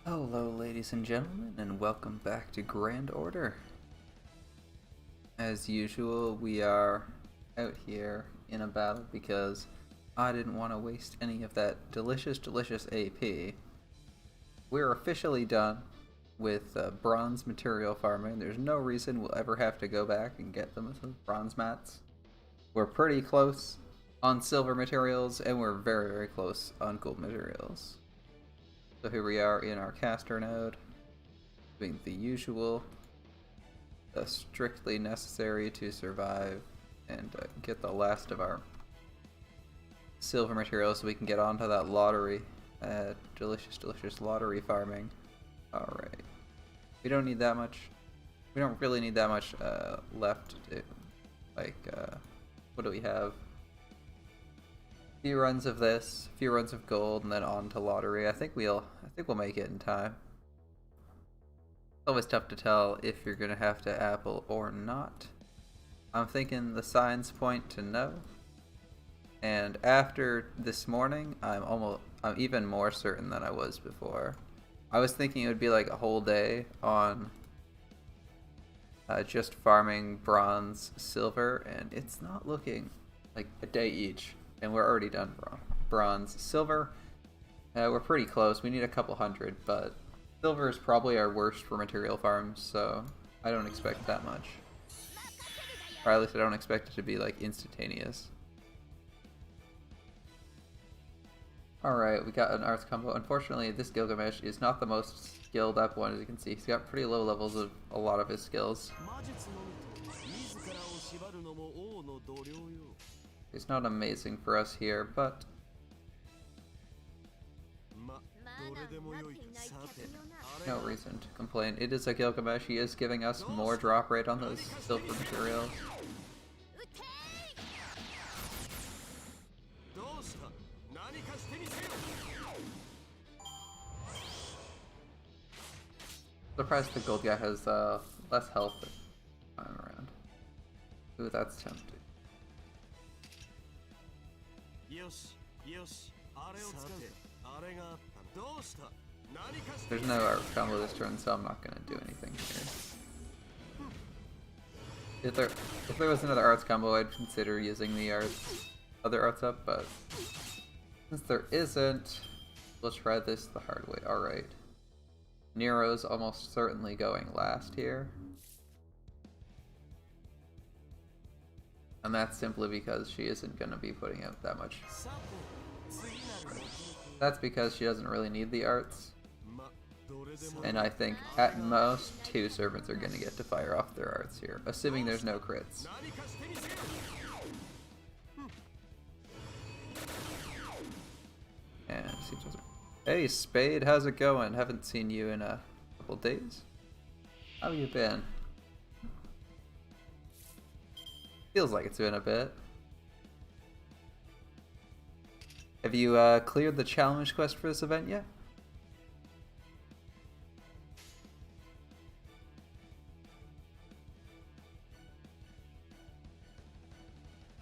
Hello ladies and gentlemen, and welcome back to Grand Order. As usual, we are out here in a battle because I didn't want to waste any of that delicious AP. We're officially done with bronze material farming. There's no reason we'll ever have to go back and get them with bronze mats. We're pretty close on silver materials, and we're very close on gold materials. So here we are in our caster node, doing the usual, strictly necessary to survive and get the last of our silver materials so we can get onto that lottery, delicious lottery farming. Alright, we don't need that much, we don't really need that much left to do. Like, what do we have? Few runs of this, few runs of gold, and then on to lottery. I think we'll make it in time. It's always tough to tell if you're gonna have to apple or not. I'm thinking the signs point to no. And after this morning, I'm even more certain than I was before. I was thinking it would be like a whole day on just farming bronze, silver, and it's not looking like a day each. And we're already done bronze. Silver, we're pretty close. We need a couple hundred, but silver is probably our worst for material farms, so I don't expect that much. Or at least I don't expect it to be like instantaneous. Alright, we got an arts combo. Unfortunately, this Gilgamesh is not the most skilled up one, as you can see. He's got pretty low levels of a lot of his skills. It's not amazing for us here, but no reason to complain. It is a Gilgamesh. He is giving us more drop rate on those silver materials. Surprised the gold guy has less health this time around. Ooh, that's tempting. There's no art combo this turn, so I'm not gonna do anything here. If there was another arts combo, I'd consider using the other arts up, but since there isn't, we'll try this the hard way. Alright. Nero's almost certainly going last here. And that's simply because she isn't going to be putting out that much. That's because she doesn't really need the arts. And I think at most 2 servants are going to get to fire off their arts here, assuming there's no crits. And hey Spade, how's it going? Haven't seen you in a couple days. How you been? Feels like it's been a bit. Have you cleared the challenge quest for this event yet?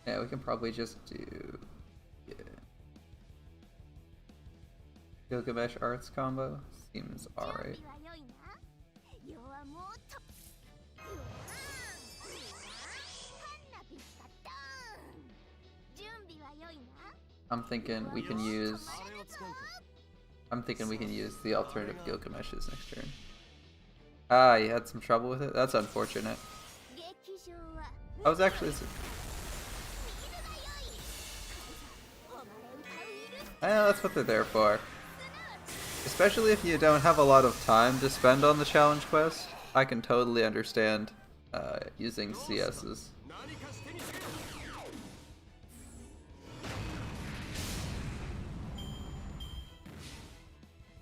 Yeah, we can probably just do Gilgamesh arts combo. Seems alright. I'm thinking we can use the alternative Gilgameshes next turn. Ah, you had some trouble with it? That's unfortunate. I was actually... that's what they're there for. Especially if you don't have a lot of time to spend on the challenge quest, I can totally understand using CSs.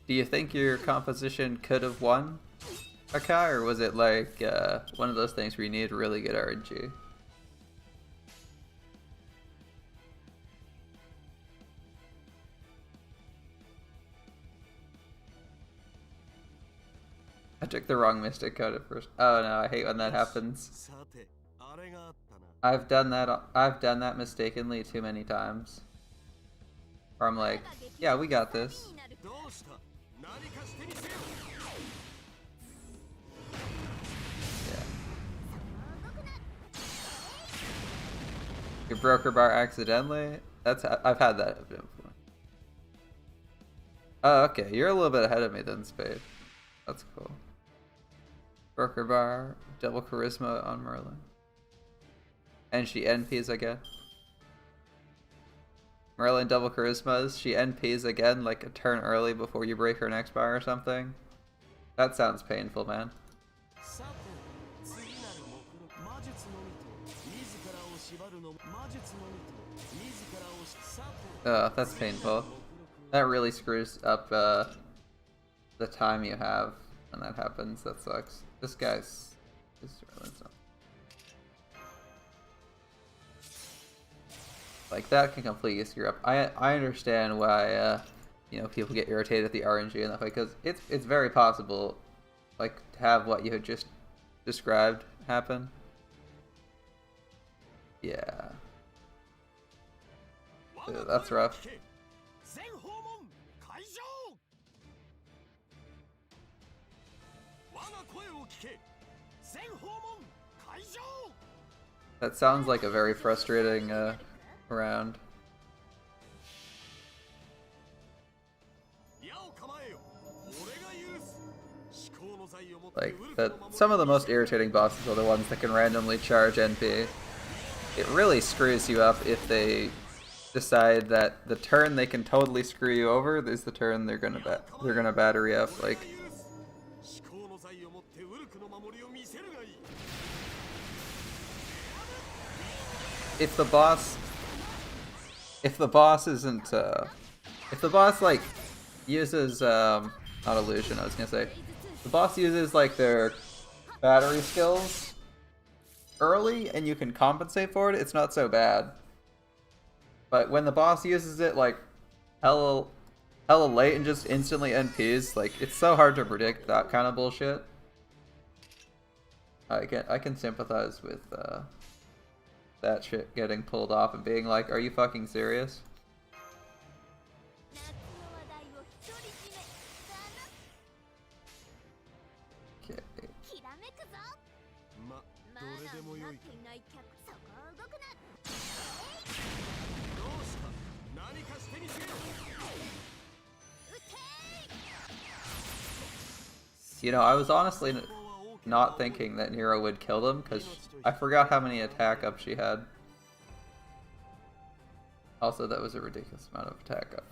Do you think your composition could have won Akai, or was it like one of those things where you need really good RNG? I took the wrong mystic code at first. Oh no, I hate when that happens. I've done that mistakenly too many times. Where I'm like, yeah, we got this. You broke her bar accidentally? I've had that before. Oh, okay. You're a little bit ahead of me then, Spade. That's cool. Broke her bar, double charisma on Merlin. And she NPs again. Merlin double charismas, she NPs again like a turn early before you break her next bar or something. That sounds painful, man. That's painful. That really screws up the time you have when that happens. That sucks. This guy's like that can completely screw up. I understand why you know, people get irritated at the RNG and that way, because it's very possible like to have what you had just described happen. Yeah. Ew, that's rough. That sounds like a very frustrating round. Like, some of the most irritating bosses are the ones that can randomly charge NP. It really screws you up if they decide that the turn they can totally screw you over is the turn they're gonna battery up. Like, if the boss isn't if the boss like uses not illusion, I was gonna say, the boss uses like their battery skills early and you can compensate for it, it's not so bad. But when the boss uses it like hella late and just instantly NPs, like, it's so hard to predict that kind of bullshit. I can sympathize with that shit getting pulled off and being like, are you fucking serious? Okay. You know, I was honestly not thinking that Nero would kill him, because I forgot how many attack up she had. Also, that was a ridiculous amount of attack up.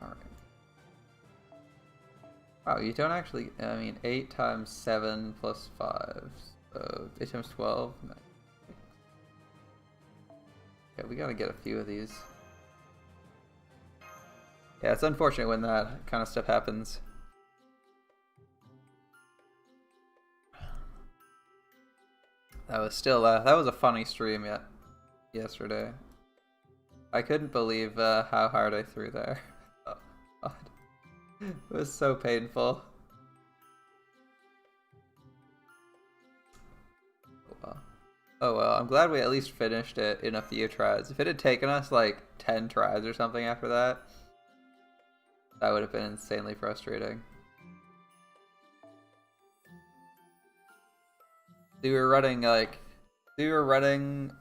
Alright. Wow, you don't actually, I mean, 8 times 7 plus 5, so 8 times 12? No. Okay, we gotta get a few of these. Yeah, it's unfortunate when that kind of stuff happens. That was still, that was a funny stream yesterday. I couldn't believe how hard I threw there. Oh, God. It was so painful. Oh well. Oh well, I'm glad we at least finished it in a few tries. If it had taken us like 10 tries or something after that, that would have been insanely frustrating. We were running like, the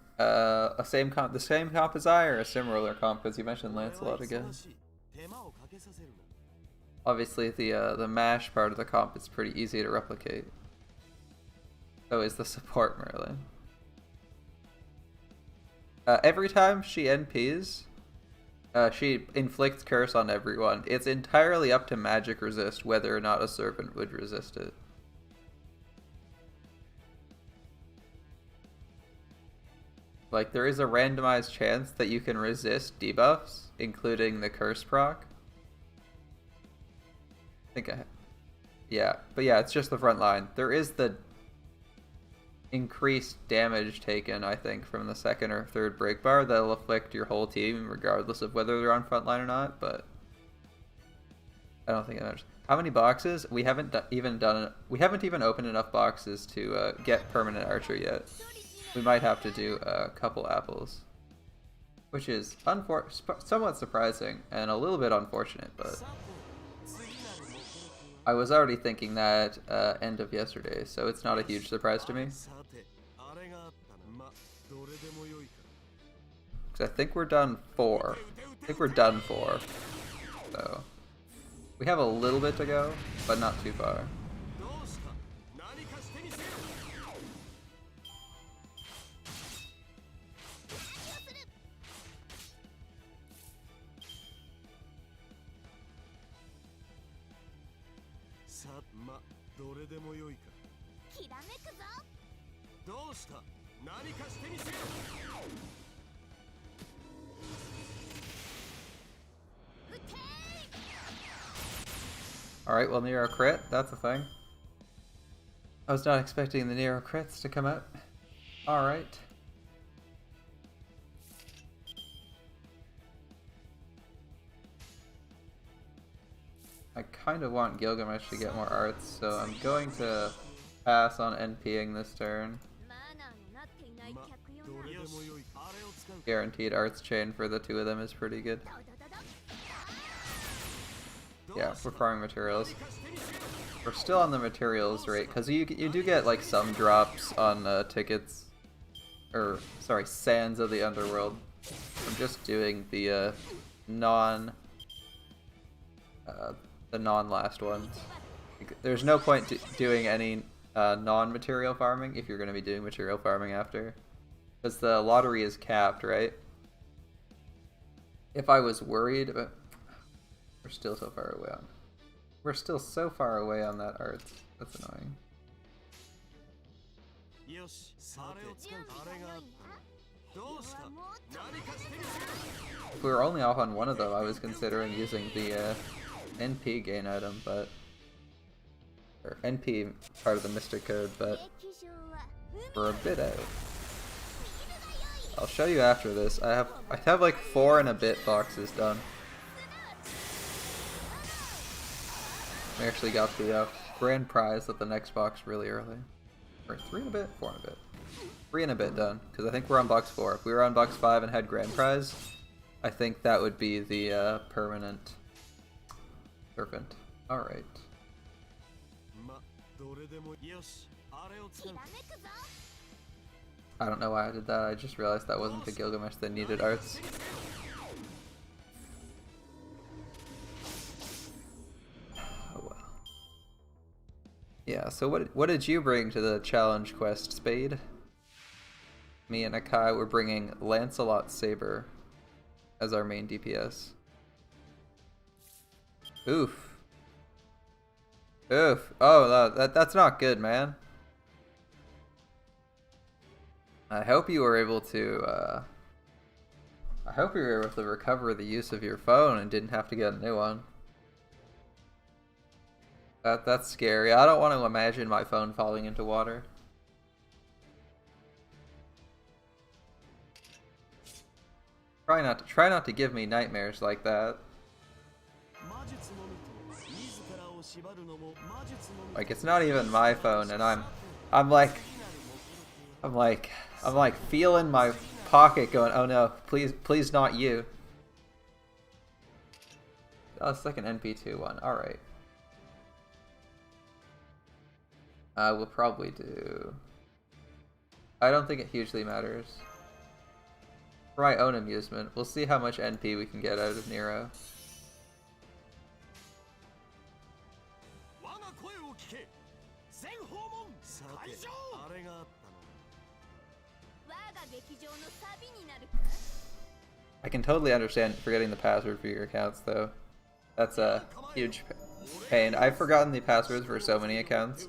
same comp as I, or a similar comp, because you mentioned Lancelot again. Obviously, the MASH part of the comp is pretty easy to replicate. So is the support Merlin. Every time she NPs, she inflicts curse on everyone. It's entirely up to magic resist whether or not a servant would resist it. Like, there is a randomized chance that you can resist debuffs, including the curse proc. Yeah, but yeah, it's just the front line. There is the increased damage taken, I think, from the second or third break bar that'll afflict your whole team regardless of whether they're on front line or not, but I don't think it matters. How many boxes? We haven't even opened enough boxes to get permanent archer yet. We might have to do a couple apples, which is somewhat surprising and a little bit unfortunate, but I was already thinking that end of yesterday, so it's not a huge surprise to me. Because I think we're done 4. I think we're done 4. So we have a little bit to go, but not too far. Alright, well, Nero crit, that's a thing. I was not expecting the Nero crits to come out. Alright. I kind of want Gilgamesh to get more arts, so I'm going to pass on NPing this turn. Guaranteed arts chain for the two of them is pretty good. Yeah, we're farming materials. We're still on the materials rate, because you do get like some drops on tickets, or sorry, sands of the underworld. I'm just doing the non-last ones. There's no point doing any non-material farming if you're going to be doing material farming after, because the lottery is capped, right? If I was worried about... We're still so far away on... We're still so far away on that art. That's annoying. If we were only off on one of them, I was considering using the NP gain item, but... Or NP part of the Mystic Code, but... We're a bit out. I'll show you after this. I have like 4 and a bit boxes done. We actually got the grand prize at the next box really early. Or 3 and a bit? 4 and a bit. 3 and a bit done, because I think we're on box 4. If we were on box 5 and had grand prize, I think that would be the permanent serpent. Alright. I don't know why I did that, I just realized that wasn't the Gilgamesh that needed arts. Yeah, so what did you bring to the challenge quest, Spade? Me and Akai were bringing Lancelot Saber as our main DPS. Oof. Oof. Oh, that's not good, man. I hope you were able to, I hope you were able to recover the use of your phone and didn't have to get a new one. That's scary. I don't want to imagine my phone falling into water. Try not to give me nightmares like that. Like, it's not even my phone, and I'm like feeling my pocket going, oh no, please not you. Oh, it's like an NP2 one. Alright. We'll probably do... I don't think it hugely matters. For my own amusement, we'll see how much NP we can get out of Nero. I can totally understand forgetting the password for your accounts, though. That's a huge pain. I've forgotten the passwords for so many accounts.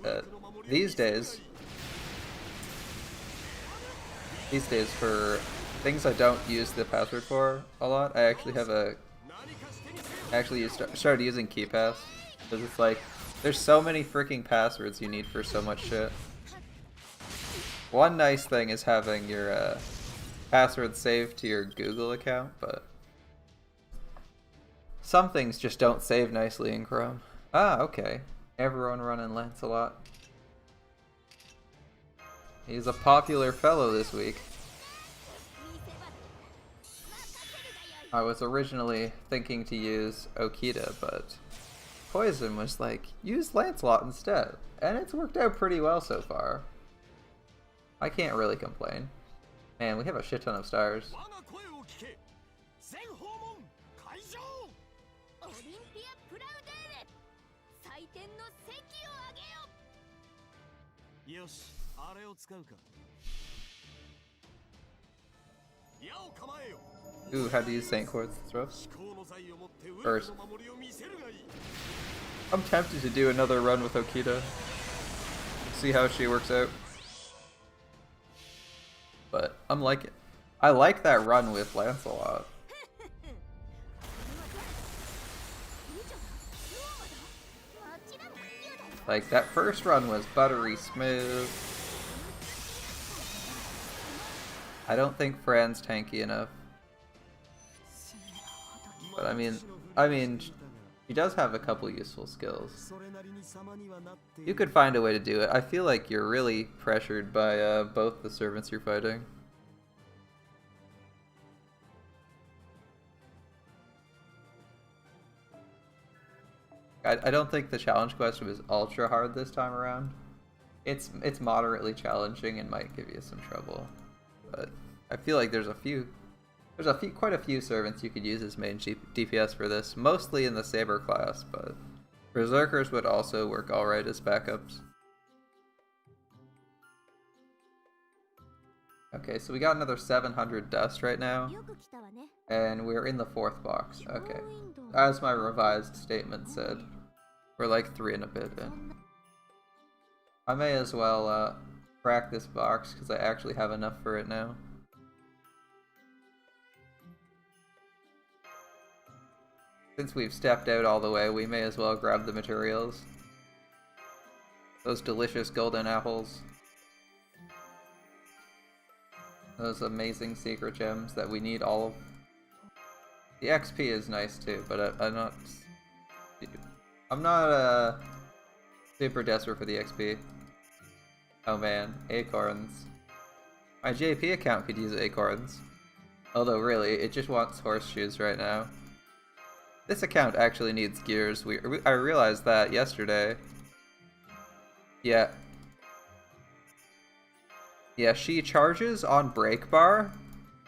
These days, for things I don't use the password for a lot, I actually have started using KeyPass, because it's like, there's so many freaking passwords you need for so much shit. One nice thing is having your password saved to your Google account, but some things just don't save nicely in Chrome. Ah, okay. Everyone running Lancelot. He's a popular fellow this week. I was originally thinking to use Okita, but Poison was like, use Lancelot instead. And it's worked out pretty well so far. I can't really complain. Man, we have a shit ton of stars. Ooh, how do you use Saint Quartz Throws? First. I'm tempted to do another run with Okita. See how she works out. But I'm like it. I like that run with Lancelot. Like, that first run was buttery smooth. I don't think Fran's tanky enough. But I mean, he does have a couple useful skills. You could find a way to do it. I feel like you're really pressured by both the servants you're fighting. I don't think the challenge quest was ultra hard this time around. It's moderately challenging and might give you some trouble. But I feel like there's quite a few servants you could use as main DPS for this, mostly in the Saber class, but Berserkers would also work alright as backups. Okay, so we got another 700 dust right now, and we're in the 4th box. Okay, as my revised statement said, we're like 3 and a bit in. I may as well crack this box because I actually have enough for it now. Since we've stepped out all the way, we may as well grab the materials. Those delicious golden apples. Those amazing secret gems that we need all of. The XP is nice too, but I'm not super desperate for the XP. Oh man, acorns. My JP account could use acorns. Although really, it just wants horseshoes right now. This account actually needs gears. I realized that yesterday. Yeah. Yeah, she charges on break bar.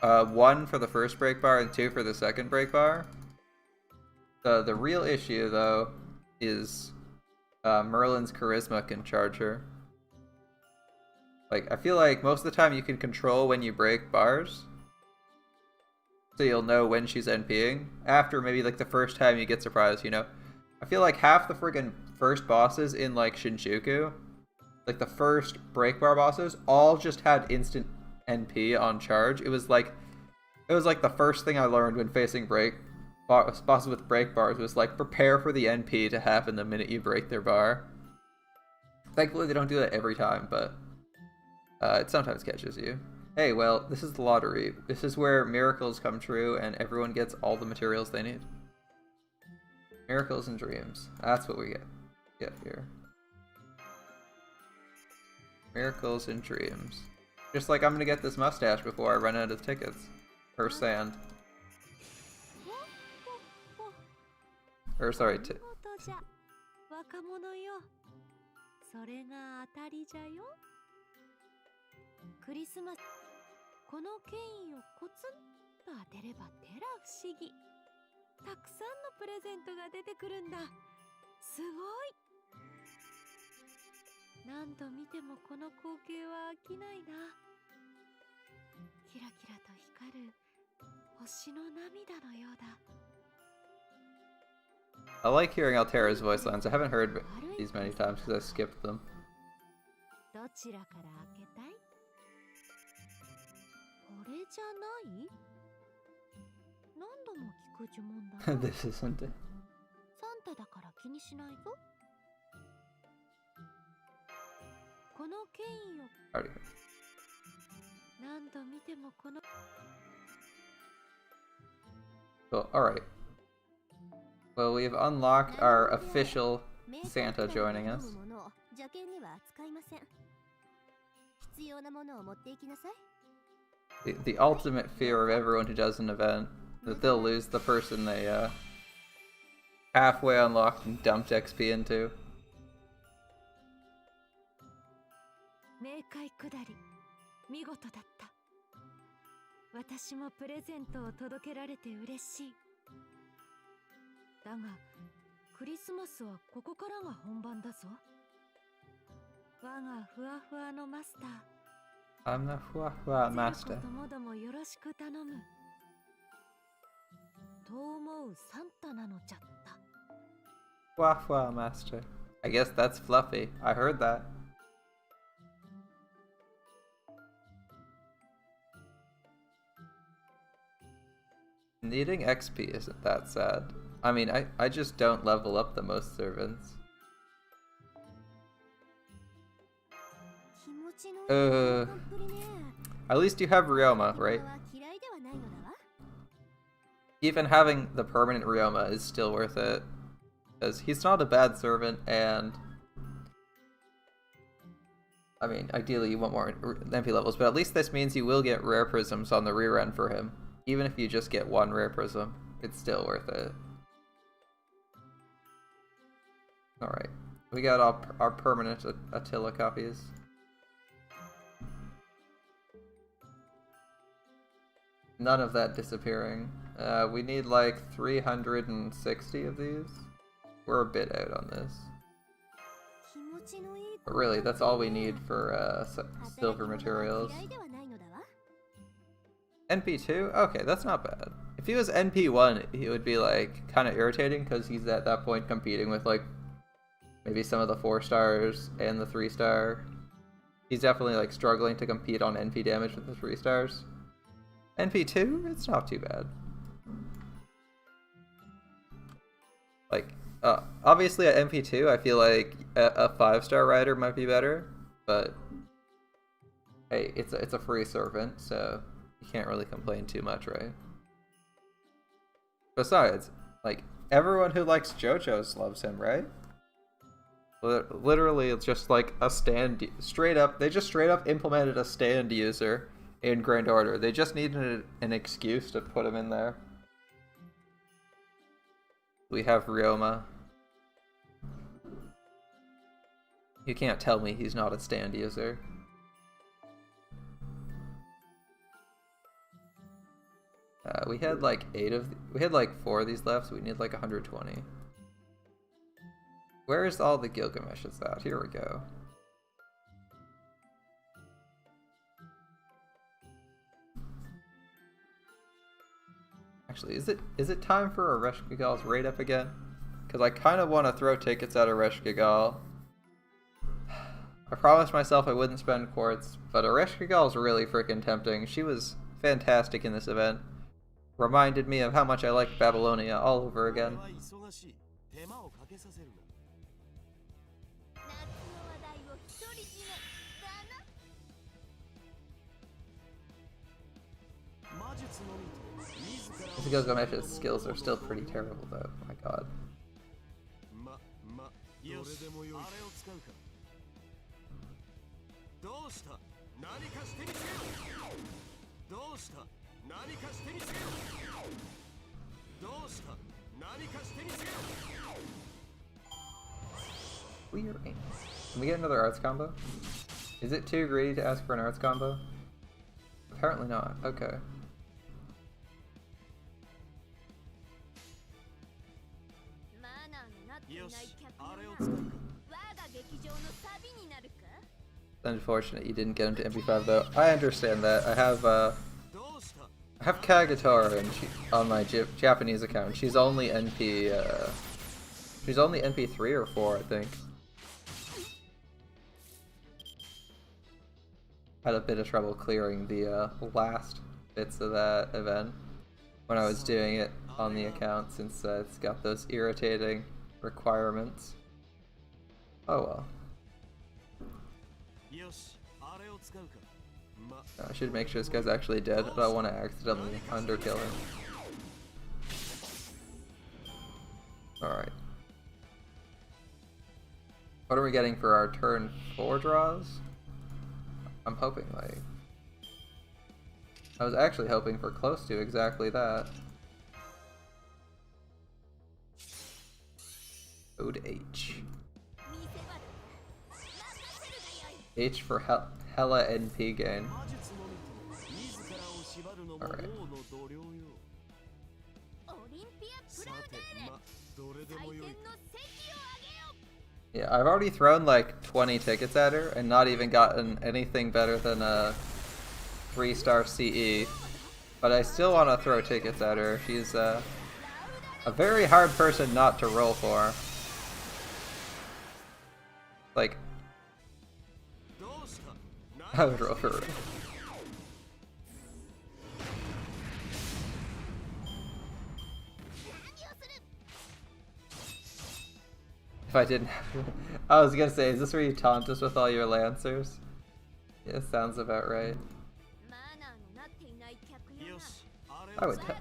1 for the first break bar and 2 for the second break bar. The real issue though is Merlin's charisma can charge her. Like, I feel like most of the time you can control when you break bars. So you'll know when she's NPing. After maybe like the first time you get surprised, you know? I feel like half the friggin' first bosses in like Shinjuku, like the first break bar bosses, all just had instant NP on charge. It was like the first thing I learned when facing bosses with break bars was like, prepare for the NP to happen the minute you break their bar. Thankfully they don't do that every time, but it sometimes catches you. Hey, well, this is the lottery. This is where miracles come true and everyone gets all the materials they need. Miracles and dreams. That's what we get here. Miracles and dreams. Just like I'm gonna get this mustache before I run out of tickets. Or sand. Or sorry, I like hearing Altera's voice lines. I haven't heard these many times because I skipped them. This isn't it. Alright. Cool, alright. Well, we've unlocked our official Santa joining us. The ultimate fear of everyone who does an event, that they'll lose the person they halfway unlocked and dumped XP into. 冥界下り見事だった。私もプレゼントを届けられて嬉しい。だがクリスマスはここからが本番だぞ。我がふわふわのマスター。I'm the Fuahua master. ともどもよろしく頼む。と思うサンタなのじゃった。Fuahua master. I guess that's fluffy. I heard that. Needing XP isn't that sad. I mean, I just don't level up the most servants. At least you have Ryoma, right? Even having the permanent Ryoma is still worth it. Because he's not a bad servant, and I mean, ideally you want more MP levels, but at least this means you will get rare prisms on the rerun for him. Even if you just get one rare prism, it's still worth it. Alright, we got our permanent Attila copies. None of that disappearing. We need like 360 of these. We're a bit out on this. But really, that's all we need for silver materials. NP2? Okay, that's not bad. If he was NP1, he would be like kind of irritating because he's at that point competing with like maybe some of the 4 stars and the 3 star. He's definitely like struggling to compete on NP damage with the 3 stars. NP2? It's not too bad. Like, obviously at NP2, I feel like a 5-star rider might be better, but hey, it's a free servant, so you can't really complain too much, right? Besides, like, everyone who likes JoJo's loves him, right? Literally, it's just like a stand, they just straight up implemented a stand user in Grand Order. They just needed an excuse to put him in there. We have Ryoma. You can't tell me he's not a stand user. We had like 4 of these left, so we need like 120. Where's all the Gilgameshes at? Here we go. Actually, is it time for a Reshkigal's raid up again? Because I kind of want to throw tickets at a Reshkigal. I promised myself I wouldn't spend quartz, but a Reshkigal is really freaking tempting. She was fantastic in this event. Reminded me of how much I liked Babylonia all over again. Gilgamesh's skills are still pretty terrible though, oh my god. Weird. Can we get another arts combo? Is it too greedy to ask for an arts combo? Apparently not. Okay. It's unfortunate you didn't get him to MP5 though. I understand that. I have Kagatora and on my Japanese account. She's only NP3 or 4, I think. Had a bit of trouble clearing the last bits of that event when I was doing it on the account, since it's got those irritating requirements. Oh well. I should make sure this guy's actually dead. I don't want to accidentally underkill him. Alright. What are we getting for our turn 4 draws? I'm hoping like... I was actually hoping for close to exactly that. Code H. H for hella NP gain. Alright. Yeah, I've already thrown like 20 tickets at her and not even gotten anything better than a 3-star CE. But I still want to throw tickets at her. She's a very hard person not to roll for. Like, I would roll for her. If I didn't have... I was gonna say, is this where you taunt us with all your Lancers? Yeah, sounds about right.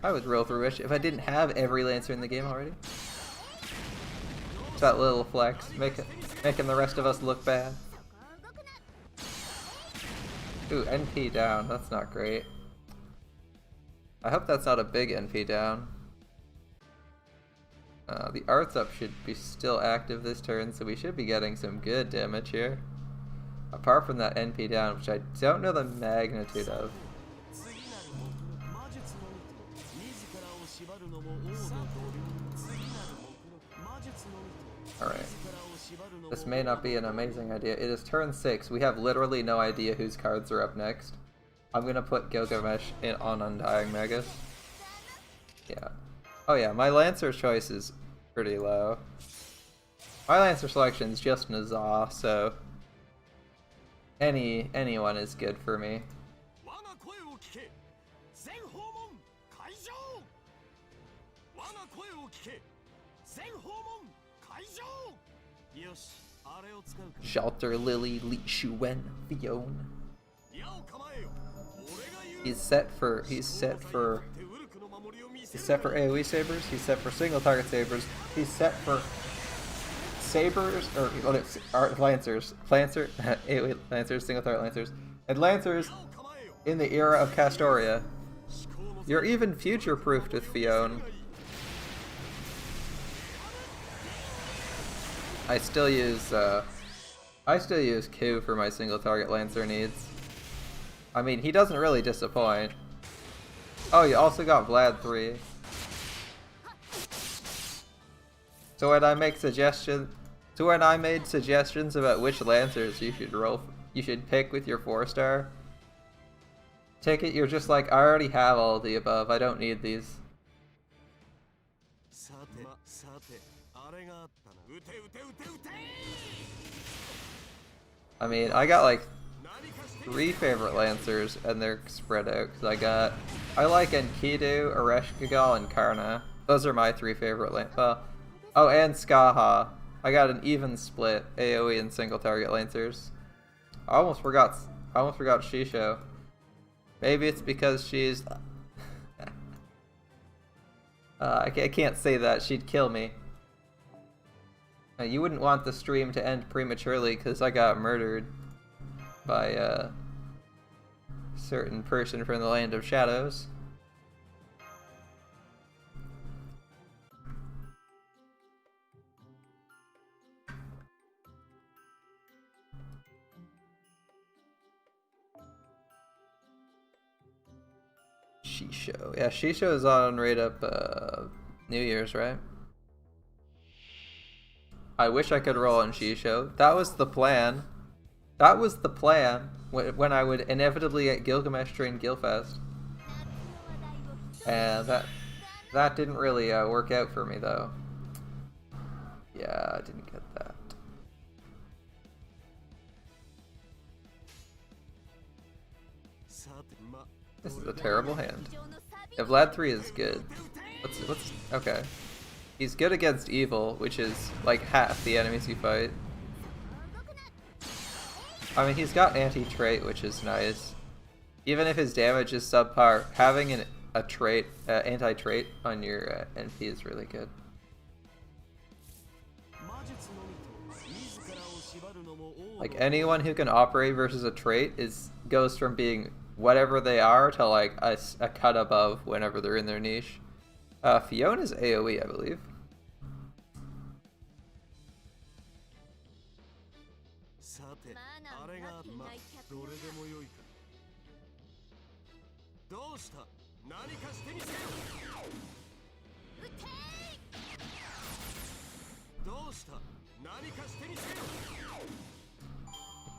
I would roll through Wish if I didn't have every Lancer in the game already. It's that little flex, making the rest of us look bad. Ooh, NP down, that's not great. I hope that's not a big NP down. The Arts Up should be still active this turn, so we should be getting some good damage here. Apart from that NP down, which I don't know the magnitude of. Alright. This may not be an amazing idea. It is turn 6. We have literally no idea whose cards are up next. I'm gonna put Gilgamesh on Undying Magus. Yeah. Oh yeah, my Lancer choice is pretty low. My Lancer selection is just Nazah, so anyone is good for me. Shelter, Lily, Li Shuwen, Fion. He's set for AoE sabers, he's set for single target sabers, he's set for sabers, or Lancers, AoE Lancers, single target Lancers, and Lancers in the era of Castoria. You're even future-proofed with Fion. I still use Q for my single target Lancer needs. I mean, he doesn't really disappoint. Oh, you also got Vlad 3. So when I made suggestions about which Lancers you should pick with your 4-star ticket, you're just like, I already have all of the above. I don't need these. I mean, I got like 3 favorite Lancers, and they're spread out, because I like Enkidu, Ereshkigal, and Karna. Those are my 3 favorite Lancers. Oh, and Skaha. I got an even split, AoE and single target Lancers. I almost forgot Shisho. Maybe it's because she's... I can't say that, she'd kill me. You wouldn't want the stream to end prematurely because I got murdered by a certain person from the Land of Shadows. Shisho. Yeah, Shisho is on right up New Year's, right? I wish I could roll on Shisho. That was the plan. That was the plan when I would inevitably get Gilgamesh during Gilfest. And that didn't really work out for me though. Yeah, I didn't get that. This is a terrible hand. Yeah, Vlad 3 is good. Let's okay. He's good against evil, which is like half the enemies you fight. I mean, he's got anti-trait, which is nice. Even if his damage is subpar, having a trait, anti-trait on your NP is really good. Like anyone who can operate versus a trait goes from being whatever they are to like a cut above whenever they're in their niche. Fiona's AoE, I believe.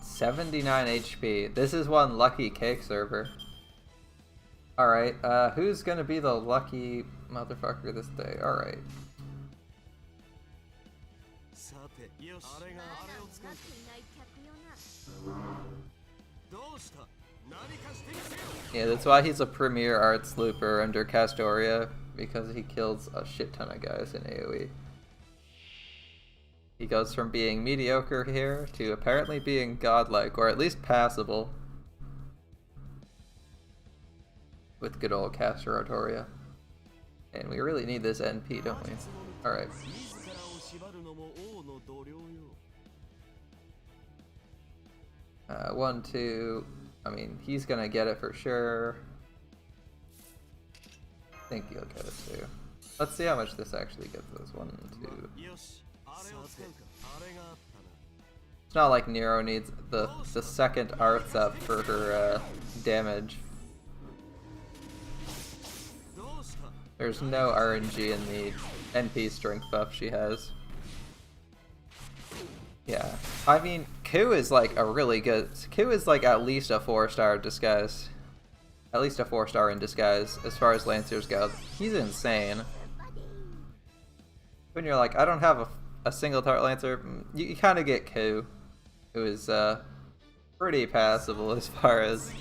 79 HP. This is one lucky cake server. Alright, who's gonna be the lucky motherfucker this day? Alright. Yeah, that's why he's a premier arts looper under Castoria, because he kills a shit ton of guys in AoE. He goes from being mediocre here to apparently being godlike, or at least passable, with good old Castoria. And we really need this NP, don't we? Alright. One, two. I mean, he's gonna get it for sure. I think he'll get it too. Let's see how much this actually gets us. 1, 2. It's not like Nero needs the second arts up for her damage. There's no RNG in the NP strength buff she has. Yeah, I mean, Ku is like a really good... Ku is like at least a 4-star disguise. At least a 4-star in disguise as far as Lancers go. He's insane. When you're like, I don't have a single target Lancer, you kind of get Ku, who is pretty passable as far as...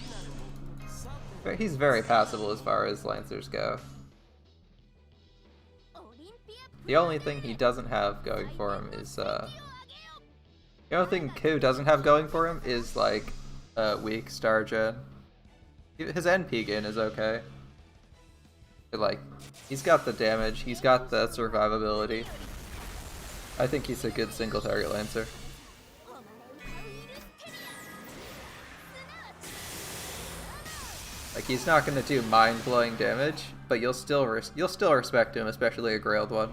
He's very passable as far as Lancers go. The only thing he doesn't have going for him is... The only thing Ku doesn't have going for him is like weak star gen. His NP gain is okay. But, like, he's got the damage, he's got the survivability. I think he's a good single target Lancer. Like, he's not gonna do mind blowing damage, but you'll still respect him, especially a Grailed one.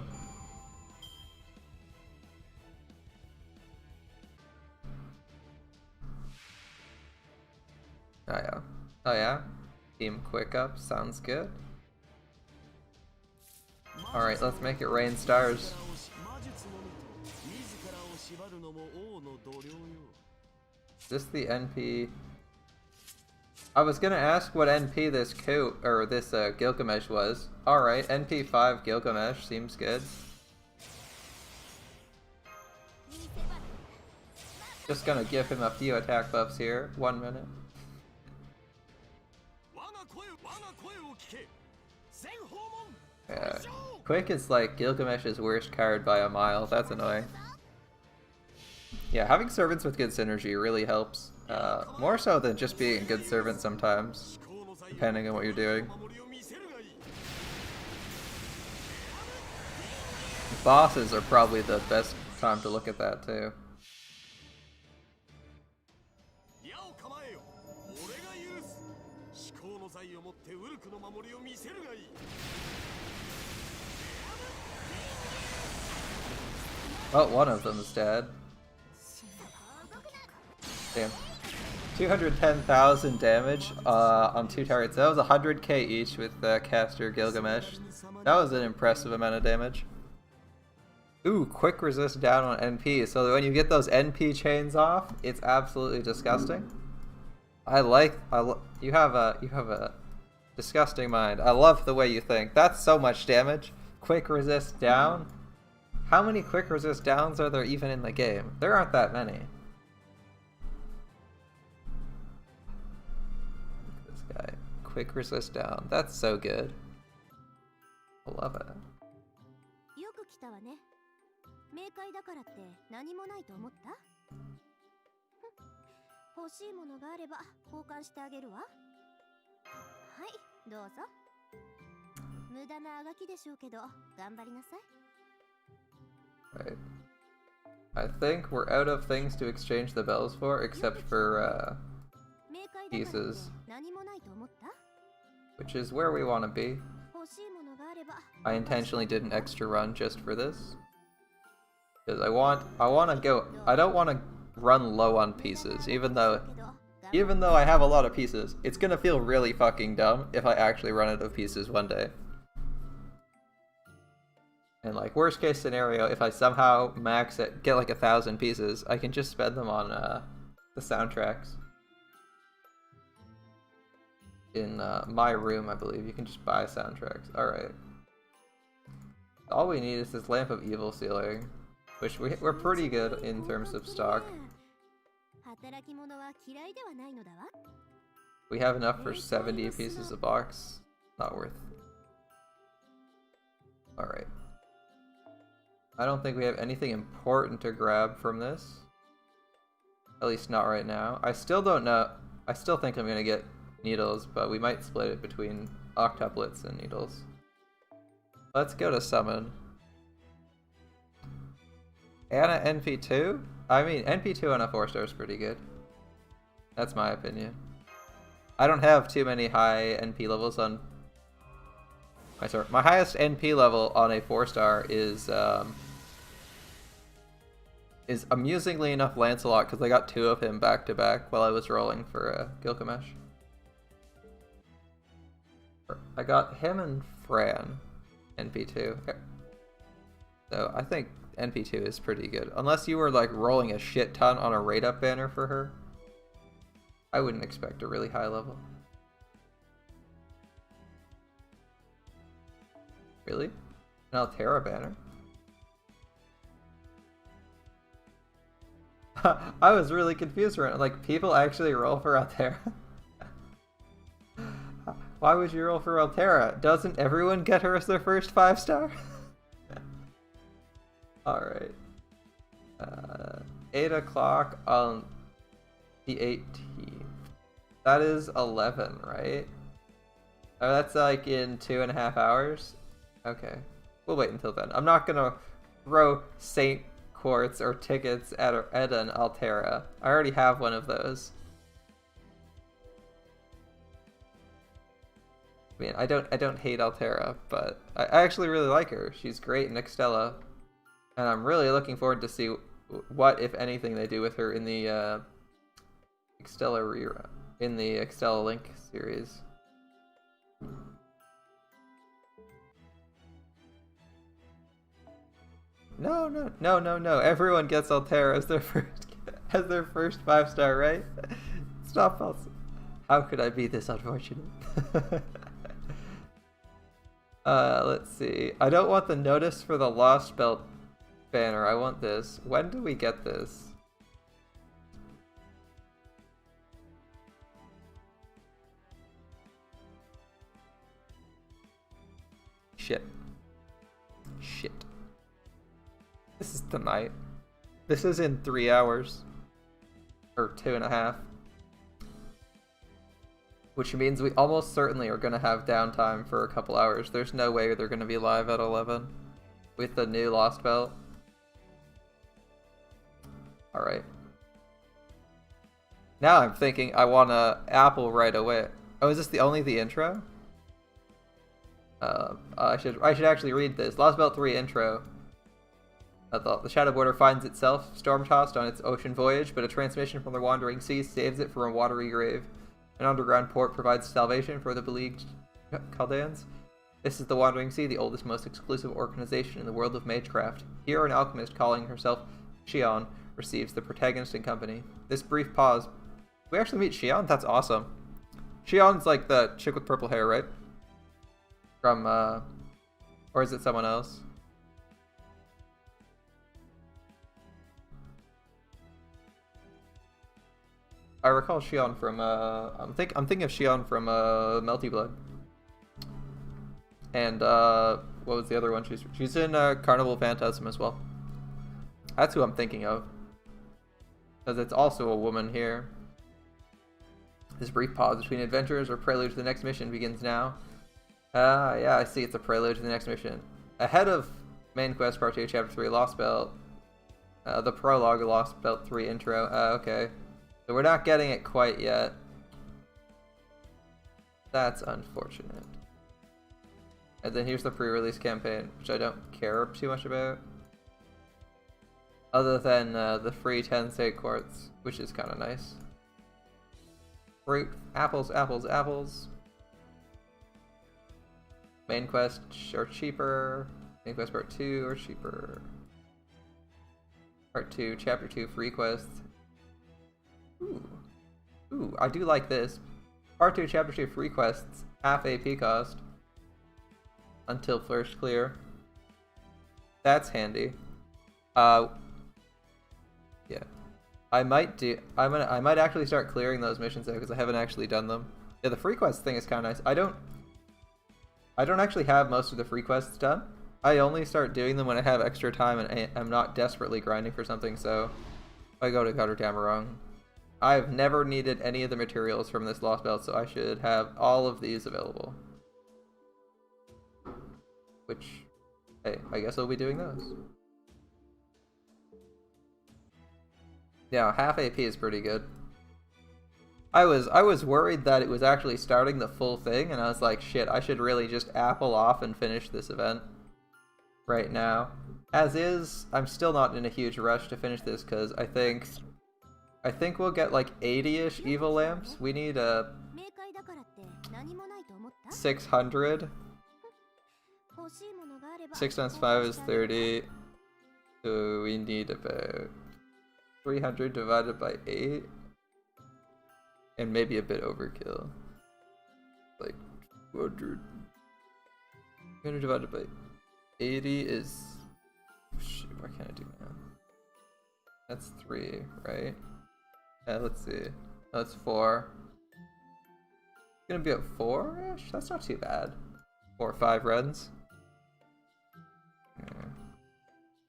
Oh yeah. Oh yeah? Team quick up, sounds good. Alright, let's make it rain stars. Is this the NP? I was gonna ask what NP this Gilgamesh was. Alright, NP 5 Gilgamesh seems good. Just gonna give him a few attack buffs here. 1 minute. Yeah. Quick is like Gilgamesh's worst card by a mile. That's annoying. Yeah, having servants with good synergy really helps. More so than just being a good servant sometimes, depending on what you're doing. Bosses are probably the best time to look at that too. Oh, one of them's dead. Damn. 210,000 damage on 2 targets. That was 100k each with Caster Gilgamesh. That was an impressive amount of damage. Ooh, quick resist down on NP. So that when you get those NP chains off, it's absolutely disgusting. You have a disgusting mind. I love the way you think. That's so much damage. Quick resist down. How many quick resist downs are there even in the game? There aren't that many. Look at this guy. Quick resist down. That's so good. I love it. Right. I think we're out of things to exchange the bells for, except for pieces, which is where we want to be. I intentionally did an extra run just for this, because I want to go. I don't want to run low on pieces, even though Even though I have a lot of pieces, it's gonna feel really fucking dumb if I actually run out of pieces one day. And like, worst case scenario, if I somehow max it, get like 1,000 pieces, I can just spend them on the soundtracks. In my room, I believe, you can just buy soundtracks. Alright. All we need is this Lamp of Evil ceiling, which we're pretty good in terms of stock. We have enough for 70 pieces a box. Not worth. Alright. I don't think we have anything important to grab from this. At least not right now. I still don't know. I still think I'm gonna get needles, but we might split it between octuplets and needles. Let's go to summon. Anna NP2? I mean, NP2 on a 4-star is pretty good. That's my opinion. I don't have too many high NP levels on... My highest NP level on a 4-star is amusingly enough Lancelot, because I got 2 of him back to back while I was rolling for Gilgamesh. I got him and Fran, NP2. So I think NP2 is pretty good. Unless you were like rolling a shit ton on a rate up banner for her, I wouldn't expect a really high level. Really? An Altera banner? I was really confused around, like, people actually roll for Altera? Why would you roll for Altera? Doesn't everyone get her as their first 5-star? Alright. 8 o'clock on the 18th. That is 11, right? Oh, that's like in 2.5 hours? Okay. We'll wait until then. I'm not gonna throw Saint Quartz or tickets at an Altera. I already have one of those. I mean, I don't hate Altera, but I actually really like her. She's great in Extella, and I'm really looking forward to see what, if anything, they do with her in the Extella Rerun, in the Extella Link series. No. Everyone gets Altera as their first 5-star, right? Stop us. How could I be this unfortunate? Let's see. I don't want the notice for the Lost Belt banner. I want this. When do we get this? Shit. This is tonight. This is in 3 hours. Or 2.5. Which means we almost certainly are going to have downtime for a couple hours. There's no way they're going to be live at 11. With the new Lost Belt. Alright. Now I'm thinking I want a Apple right away. Oh, is this only the intro? I should actually read this. Lost Belt 3 intro. The Shadow Border finds itself storm-tossed on its ocean voyage, but a transmission from the Wandering Sea saves it from a watery grave. An underground port provides salvation for the beleaguered Chaldeans. This is the Wandering Sea, the oldest, most exclusive organization in the world of magecraft. Here, an alchemist calling herself Shion receives the protagonist and company. This brief pause. We actually meet Shion? That's awesome. Shion's like the chick with purple hair, right? From, or is it someone else? I recall Shion from, I'm thinking of Shion from, Melty Blood. And, what was the other one? She's in, Carnival Phantasm as well. That's who I'm thinking of. Because it's also a woman here. This brief pause between adventures or prelude to the next mission begins now. Yeah, I see, it's a prelude to the next mission. Ahead of Main Quest Part 2, Chapter 3, Lost Belt. The prologue, Lost Belt 3 intro. Okay. So we're not getting it quite yet. That's unfortunate. And then here's the pre-release campaign, which I don't care too much about. Other than the free 10 State Quartz, which is kind of nice. Fruit, apples, apples, apples. Main quest or cheaper. Main quest part 2 or cheaper. Part 2, chapter 2, free quests. Ooh. Ooh, I do like this. Part 2, chapter 2, free quests. Half AP cost. Until first clear. That's handy. Yeah. I might actually start clearing those missions though, because I haven't actually done them. Yeah, the free quest thing is kind of nice. I don't actually have most of the free quests done. I only start doing them when I have extra time and I'm not desperately grinding for something, so I go to Gutter Damarung. I've never needed any of the materials from this Lost Belt, so I should have all of these available. Which, hey, I guess I'll be doing those. Yeah, half AP is pretty good. I was worried that it was actually starting the full thing, and I was like, shit, I should really just apple off and finish this event right now. As is, I'm still not in a huge rush to finish this, because I think we'll get like 80-ish evil lamps. We need 600. 6 times 5 is 30. So we need about 300 divided by 8. And maybe a bit overkill. Like 200. 300 divided by 80 is... Shit, why can't I do math? That's 3, right? Yeah, let's see. That's 4. It's gonna be at 4-ish? That's not too bad. 4 or 5 runs.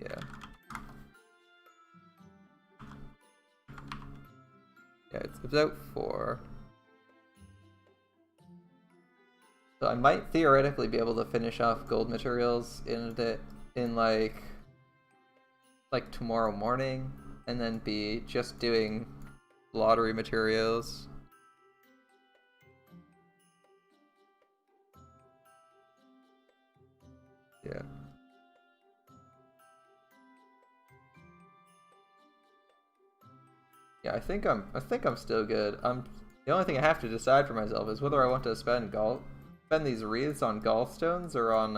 Yeah. Yeah, it's about 4. So I might theoretically be able to finish off gold materials in like tomorrow morning, and then be just doing lottery materials. Yeah. Yeah, I think I'm still good. The only thing I have to decide for myself is whether I want to spend these wreaths on gallstones or on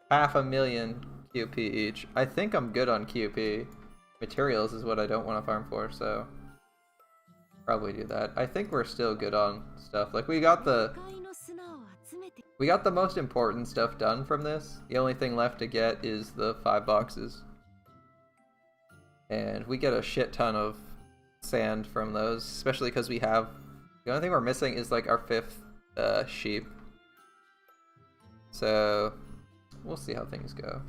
500,000 QP each. I think I'm good on QP. Materials is what I don't want to farm for, so probably do that. I think we're still good on stuff. Like we got the most important stuff done from this. The only thing left to get is the 5 boxes. And we get a shit ton of sand from those, especially because we have... The only thing we're missing is like our 5th sheep. So we'll see how things go.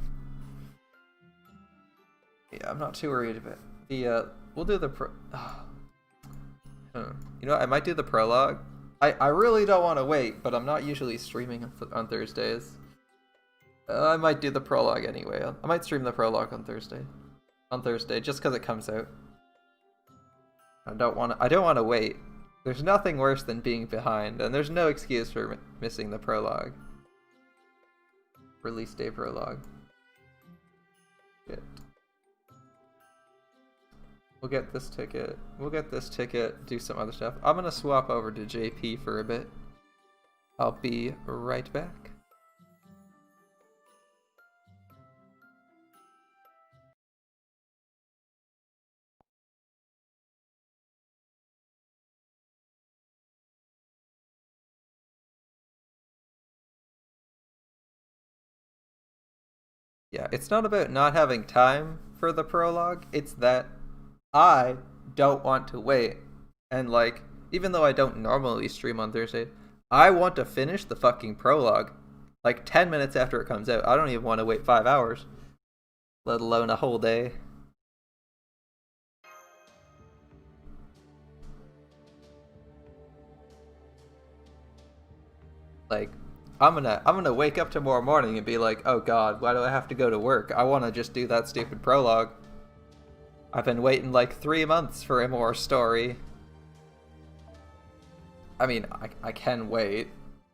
Yeah, I'm not too worried about the... We'll do the You know what, I might do the prologue. I really don't want to wait, but I'm not usually streaming on Thursdays. I might do the prologue anyway. I might stream the prologue on Thursday. Just because it comes out. I don't want to wait. There's nothing worse than being behind, and there's no excuse for missing the prologue. Release day prologue. Shit. We'll get this ticket. Do some other stuff. I'm gonna swap over to JP for a bit. I'll be right back. Yeah, it's not about not having time for the prologue, it's that I don't want to wait. And like, even though I don't normally stream on Thursday, I want to finish the fucking prologue. Like 10 minutes after it comes out. I don't even want to wait 5 hours. Let alone a whole day. Like, I'm gonna wake up tomorrow morning and be like, oh god, why do I have to go to work? I want to just do that stupid prologue. I've been waiting like 3 months for a more story. I mean, I can wait,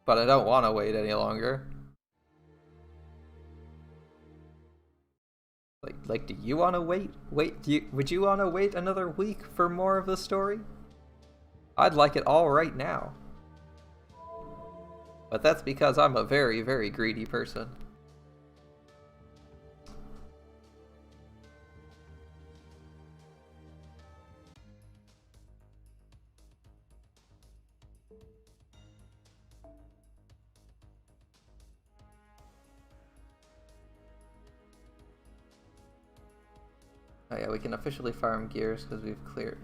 but I don't want to wait any longer. Like, do you want to wait? Would you want to wait another week for more of the story? I'd like it all right now. But that's because I'm a very, very greedy person. Oh yeah, we can officially farm gears because we've cleared.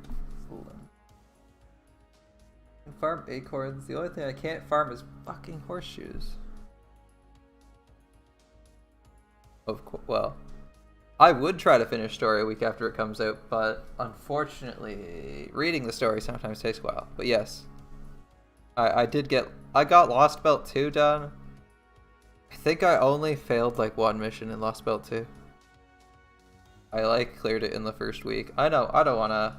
Farm acorns. The only thing I can't farm is fucking horseshoes. Of course. Well, I would try to finish story a week after it comes out, but unfortunately, reading the story sometimes takes a while. But yes, I got Lost Belt 2 done. I think I only failed like one mission in Lost Belt 2. I like cleared it in the first week. I know, I don't want to...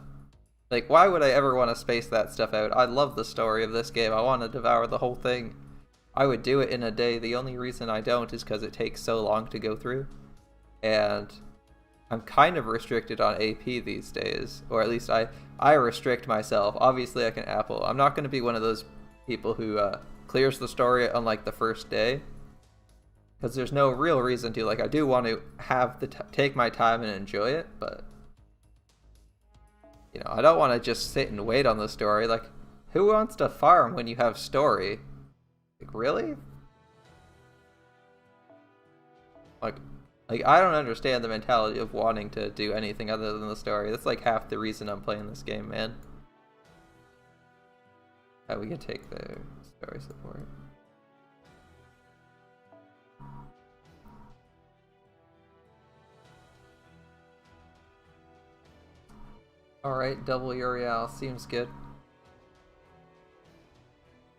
Like, why would I ever want to space that stuff out? I love the story of this game. I want to devour the whole thing. I would do it in a day. The only reason I don't is because it takes so long to go through. And I'm kind of restricted on AP these days. Or at least I restrict myself. Obviously I can apple. I'm not going to be one of those people who clears the story on like the first day. Because there's no real reason to. Like, I do want to have take my time and enjoy it, but you know, I don't want to just sit and wait on the story. Like, who wants to farm when you have story? Like, really? Like I don't understand the mentality of wanting to do anything other than the story. That's like half the reason I'm playing this game, man. We can take the story support. Alright, double Uriel. Seems good.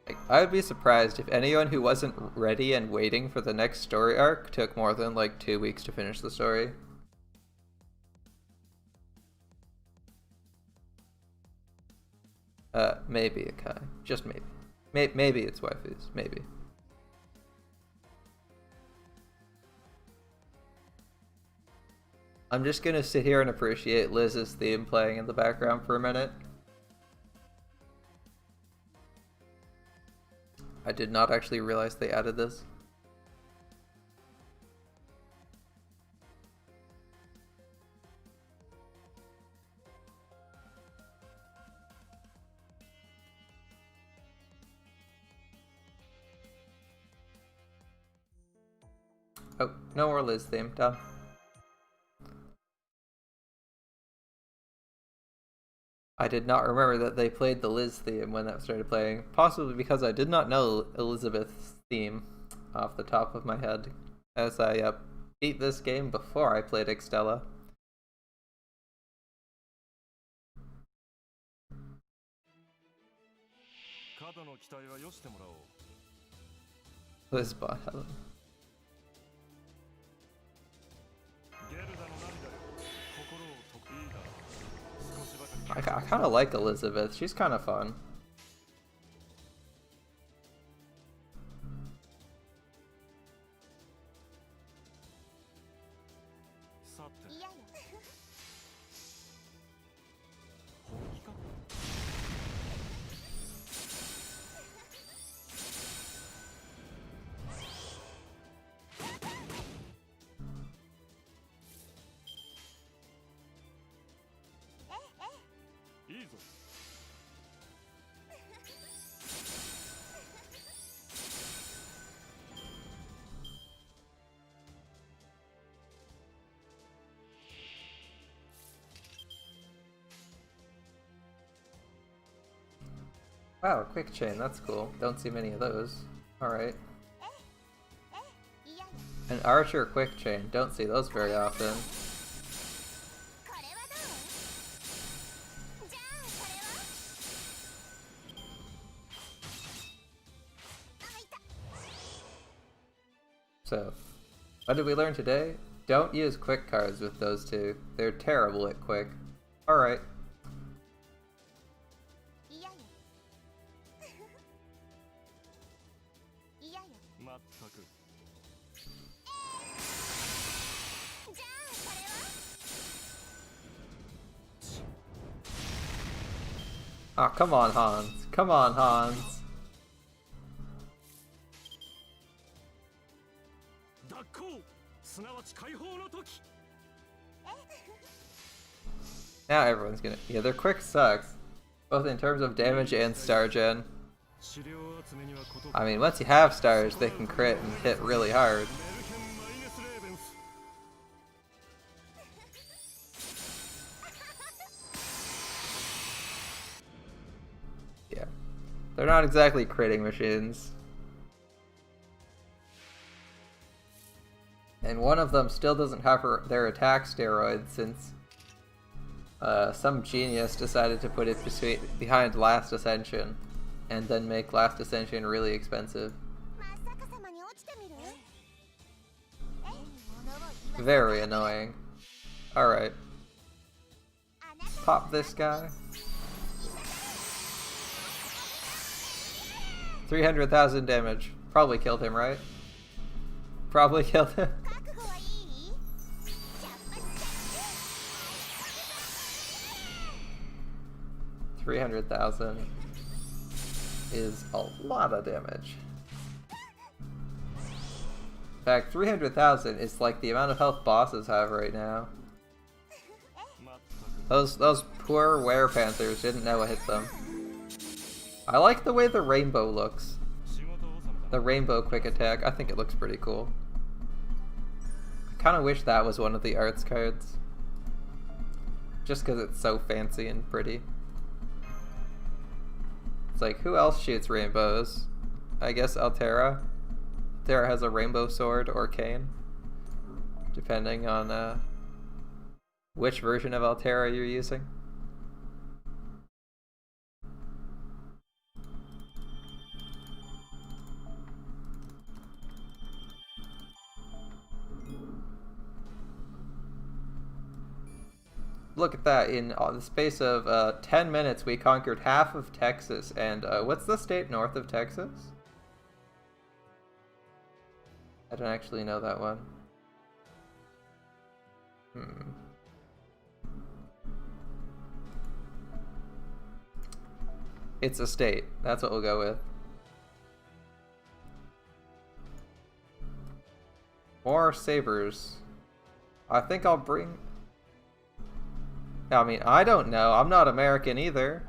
Like, I would be surprised if anyone who wasn't ready and waiting for the next story arc took more than like 2 weeks to finish the story. Maybe Akai. Just maybe. Maybe it's waifus. Maybe. I'm just gonna sit here and appreciate Liz's theme playing in the background for a minute. I did not actually realize they added this. Oh, no more Liz theme. Done. I did not remember that they played the Liz theme when that started playing, possibly because I did not know Elizabeth's theme off the top of my head, as I beat this game before I played Extella. Liz bot. I kind of like Elizabeth. She's kind of fun. Wow, quick chain, that's cool. Don't see many of those. Alright. An archer quick chain, don't see those very often. So, what did we learn today? Don't use quick cards with those two. They're terrible at quick. Alright. Ah, come on, Hans. Come on, Hans. Now everyone's gonna... Yeah, their quick sucks. Both in terms of damage and star gen. I mean, once you have stars, they can crit and hit really hard. Yeah. They're not exactly critting machines. And one of them still doesn't have their attack steroids since some genius decided to put it behind Last Ascension and then make Last Ascension really expensive. Very annoying. Alright. Pop this guy. 300,000 damage. Probably killed him, right? Probably killed him. 300,000 is a lot of damage. In fact, 300,000 is like the amount of health bosses have right now. Those poor were-panthers didn't know what hit them. I like the way the rainbow looks. The rainbow quick attack, I think it looks pretty cool. I kind of wish that was one of the arts cards. Just because it's so fancy and pretty. It's like, who else shoots rainbows? I guess Altera. Altera has a rainbow sword or cane. Depending on which version of Altera you're using. Look at that, in the space of 10 minutes we conquered half of Texas, and what's the state north of Texas? I don't actually know that one. It's a state, that's what we'll go with. More sabers. I think I'll bring... I mean, I don't know. I'm not American either.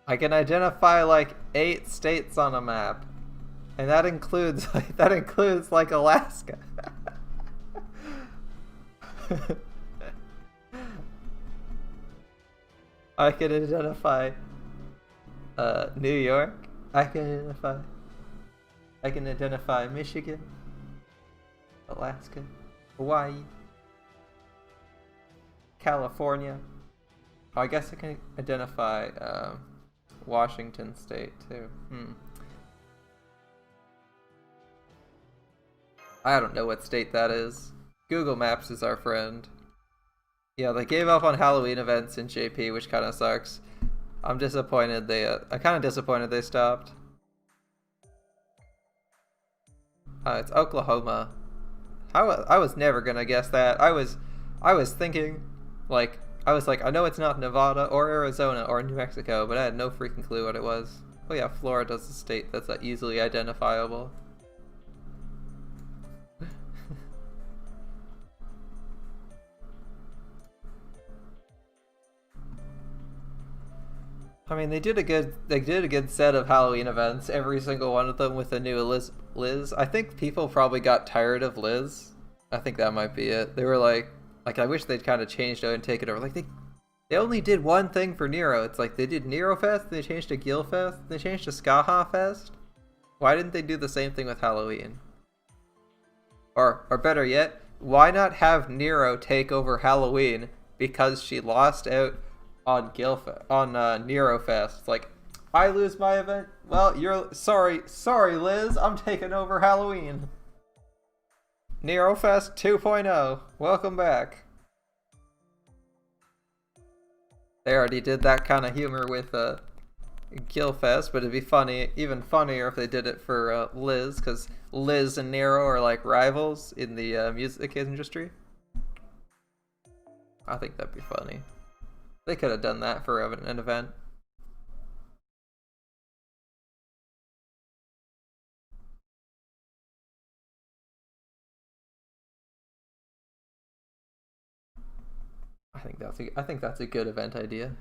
I can identify like 8 states on a map, and that includes like Alaska. I can identify New York. I can identify Michigan, Alaska, Hawaii, California. Oh, I guess I can identify Washington State too. I don't know what state that is. Google Maps is our friend. Yeah, they gave up on Halloween events in JP, which kind of sucks. I'm disappointed I'm kind of disappointed they stopped. It's Oklahoma. I was never gonna guess that. I was thinking, like, I know it's not Nevada or Arizona or New Mexico, but I had no freaking clue what it was. Oh yeah, Florida's a state that's easily identifiable. I mean, they did a good set of Halloween events, every single one of them with a new Liz. I think people probably got tired of Liz. I think that might be it. They were like I wish they'd kind of changed it and taken over. Like they only did one thing for Nero. It's like they did Nero Fest, they changed to Gil Fest, they changed to Skaha Fest. Why didn't they do the same thing with Halloween? Or better yet, why not have Nero take over Halloween because she lost out on Nero Fest? It's like, I lose my event. Well, you're sorry, Liz. I'm taking over Halloween. Nero Fest 2.0. Welcome back. They already did that kind of humor with Gilfest, but it'd be funny, even funnier if they did it for Liz, because Liz and Nero are like rivals in the music industry. I think that'd be funny. They could have done that for an event. I think that's a good event idea.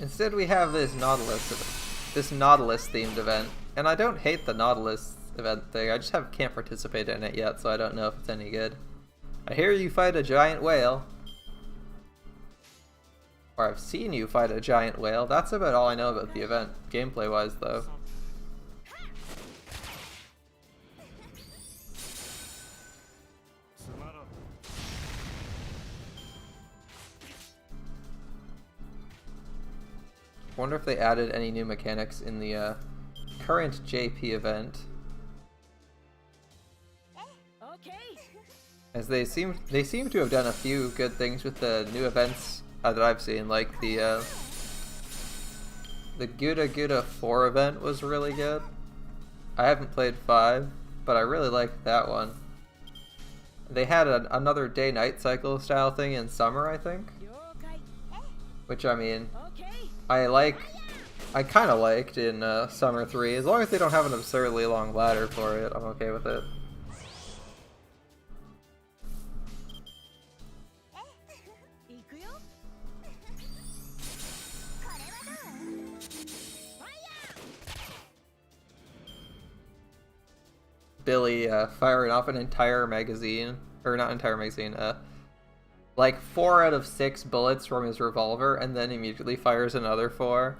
Instead, we have this Nautilus themed event, and I don't hate the Nautilus event thing. I just can't participate in it yet, so I don't know if it's any good. I hear you fight a giant whale, or I've seen you fight a giant whale. That's about all I know about the event, gameplay-wise, though. Wonder if they added any new mechanics in the current JP event. As they seem to have done a few good things with the new events that I've seen, like the Gouda Gouda 4 event was really good. I haven't played 5, but I really liked that one. They had another day-night cycle style thing in summer, I think. Which, I mean, I kind of liked in Summer 3. As long as they don't have an absurdly long ladder for it, I'm okay with it. Billy firing off an entire magazine, or not entire magazine, like 4 out of 6 bullets from his revolver, and then immediately fires another 4.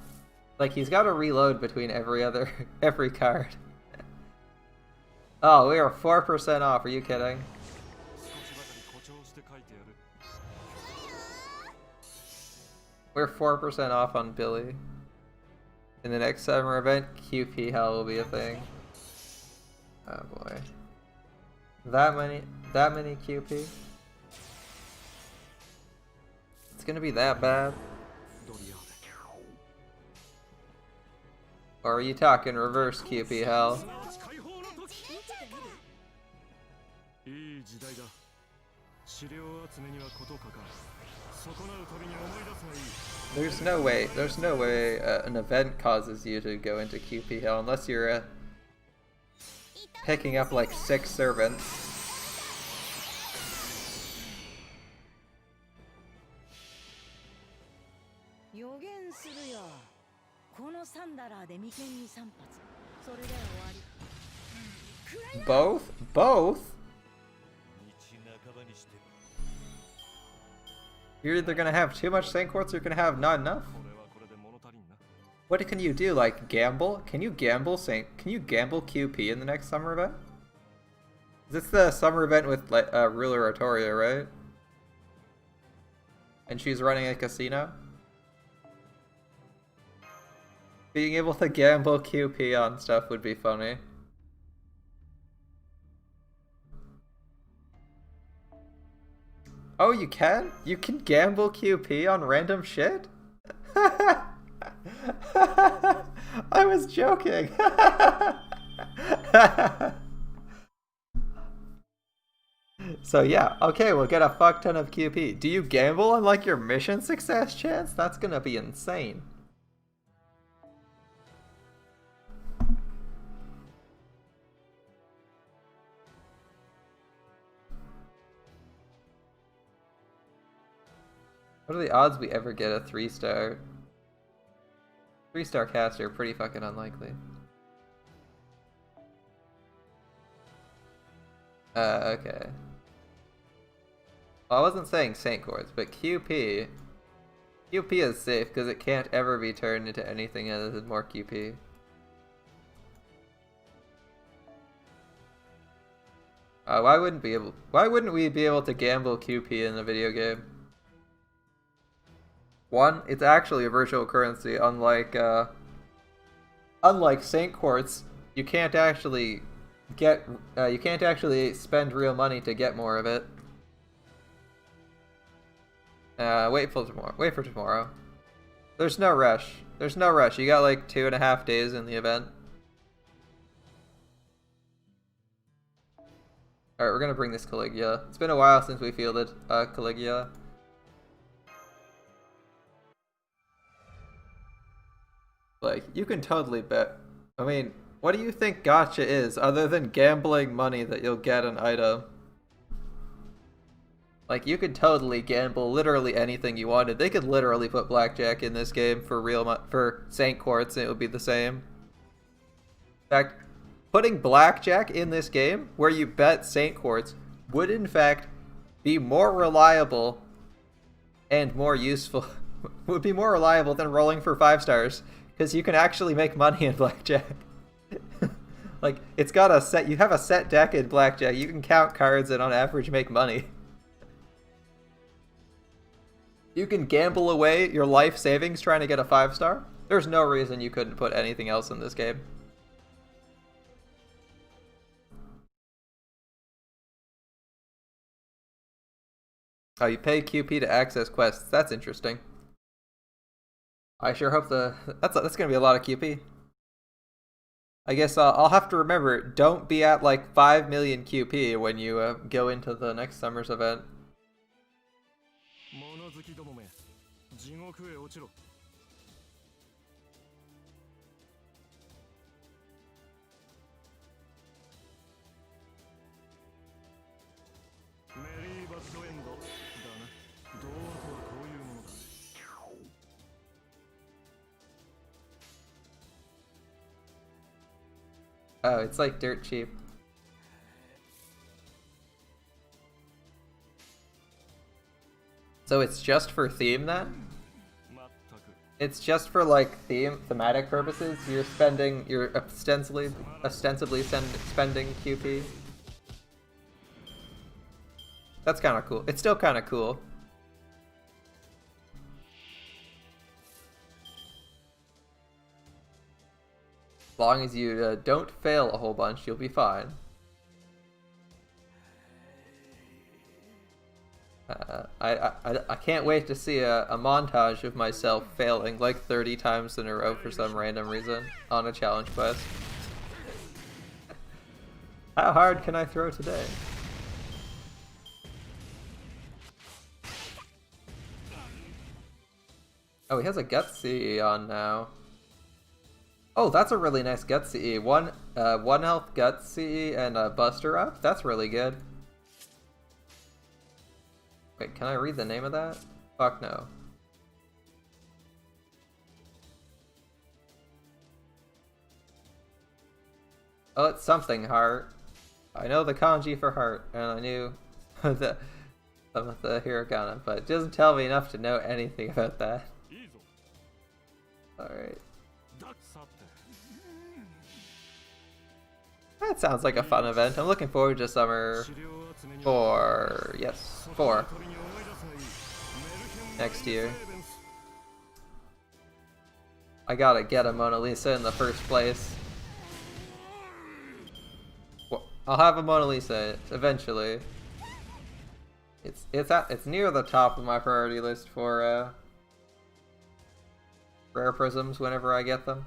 Like, he's got to reload between every card. Oh, we are 4% off, are you kidding? We're 4% off on Billy. In the next summer event, QP Hell will be a thing. Oh boy. That many QP? It's gonna be that bad? Or are you talking reverse QP Hell? There's no way an event causes you to go into QP Hell unless you're picking up like 6 servants. Both? Both? You're either gonna have too much Saint Quartz or you're gonna have not enough. What can you do? Like gamble? Can you gamble QP in the next summer event? Is this the summer event with Ruler Artoria, right? And she's running a casino? Being able to gamble QP on stuff would be funny. Oh, you can? You can gamble QP on random shit? I was joking. So yeah, okay, we'll get a fuck ton of QP. Do you gamble on like your mission success chance? That's gonna be insane. What are the odds we ever get a 3-star? 3-star caster, pretty fucking unlikely. Okay. Well, I wasn't saying Saint Quartz, but QP is safe because it can't ever be turned into anything other than more QP. Why wouldn't we be able to gamble QP in a video game? One, it's actually a virtual currency, unlike Saint Quartz. You can't actually spend real money to get more of it. Wait for tomorrow. Wait for tomorrow. There's no rush. There's no rush. You got like 2.5 days in the event. Alright, we're gonna bring this Caligula. It's been a while since we fielded Caligula. Like, you can totally bet. I mean, what do you think gacha is other than gambling money that you'll get an item? Like, you could totally gamble literally anything you wanted. They could literally put blackjack in this game for for Saint Quartz and it would be the same. In fact, putting blackjack in this game where you bet Saint Quartz would in fact be more reliable and more useful. Would be more reliable than rolling for 5 stars because you can actually make money in blackjack. Like, it's got a set, you have a set deck in blackjack. You can count cards and on average make money. You can gamble away your life savings trying to get a 5-star. There's no reason you couldn't put anything else in this game. Oh, you pay QP to access quests. That's interesting. I sure hope that's gonna be a lot of QP. I guess I'll have to remember, don't be at like 5 million QP when you go into the next summer's event. Oh, it's like dirt cheap. So it's just for theme then? It's just for like thematic purposes. You're ostensibly spending QP. That's kind of cool. It's still kind of cool. As long as you don't fail a whole bunch, you'll be fine. I can't wait to see a montage of myself failing like 30 times in a row for some random reason on a challenge quest. How hard can I throw today? Oh, he has a Gutsy on now. Oh, that's a really nice Gutsy. One health Gutsy and a Buster up? That's really good. Wait, can I read the name of that? Fuck no. Oh, it's something heart. I know the kanji for heart, and I knew some of the hiragana, but it doesn't tell me enough to know anything about that. Alright. That sounds like a fun event. I'm looking forward to summer 4. Yes, 4. Next year. I gotta get a Mona Lisa in the first place. Well, I'll have a Mona Lisa eventually. It's near the top of my priority list for rare prisms whenever I get them.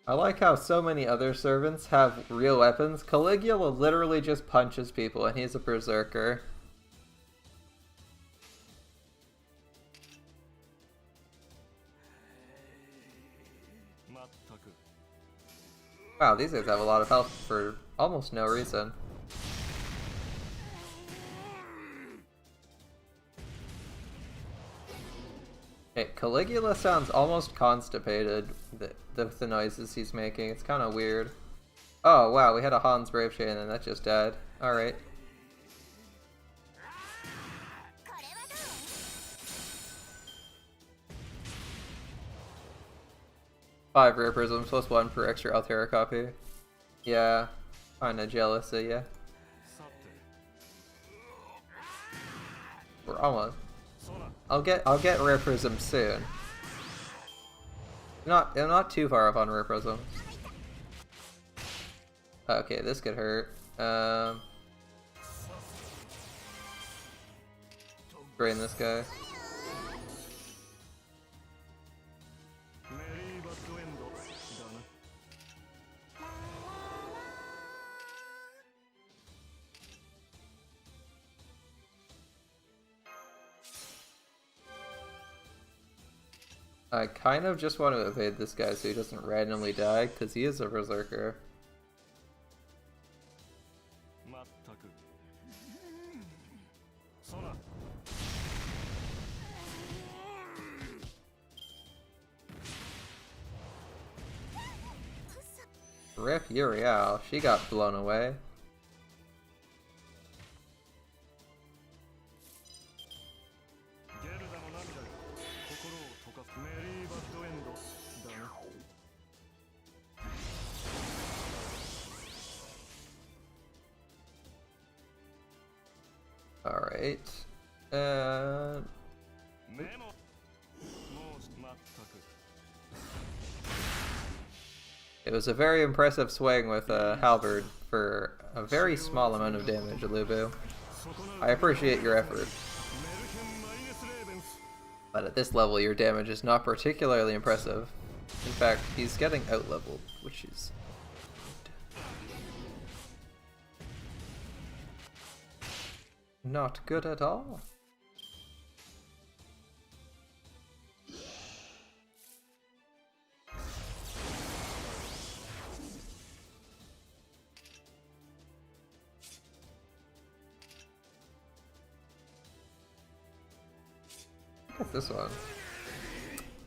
I like how so many other servants have real weapons. Caligula literally just punches people and he's a berserker. Wow, these guys have a lot of health for almost no reason. Okay, Caligula sounds almost constipated with the noises he's making. It's kind of weird. Oh wow, we had a Hans Brave Chain and that just died. Alright. Five rare prisms plus 1 per extra Altera copy. Yeah, kinda jealous of ya. We're almost. I'll get rare prisms soon. I'm not too far off on Rare Prism. Okay, this could hurt. Drain this guy. I kind of just want to evade this guy so he doesn't randomly die, because he is a berserker. Rip Uriel, she got blown away. Alright. It was a very impressive swing with a halberd for a very small amount of damage, Alubu. I appreciate your effort. But at this level, your damage is not particularly impressive. In fact, he's getting out-leveled, which is not good at all. Look at this one.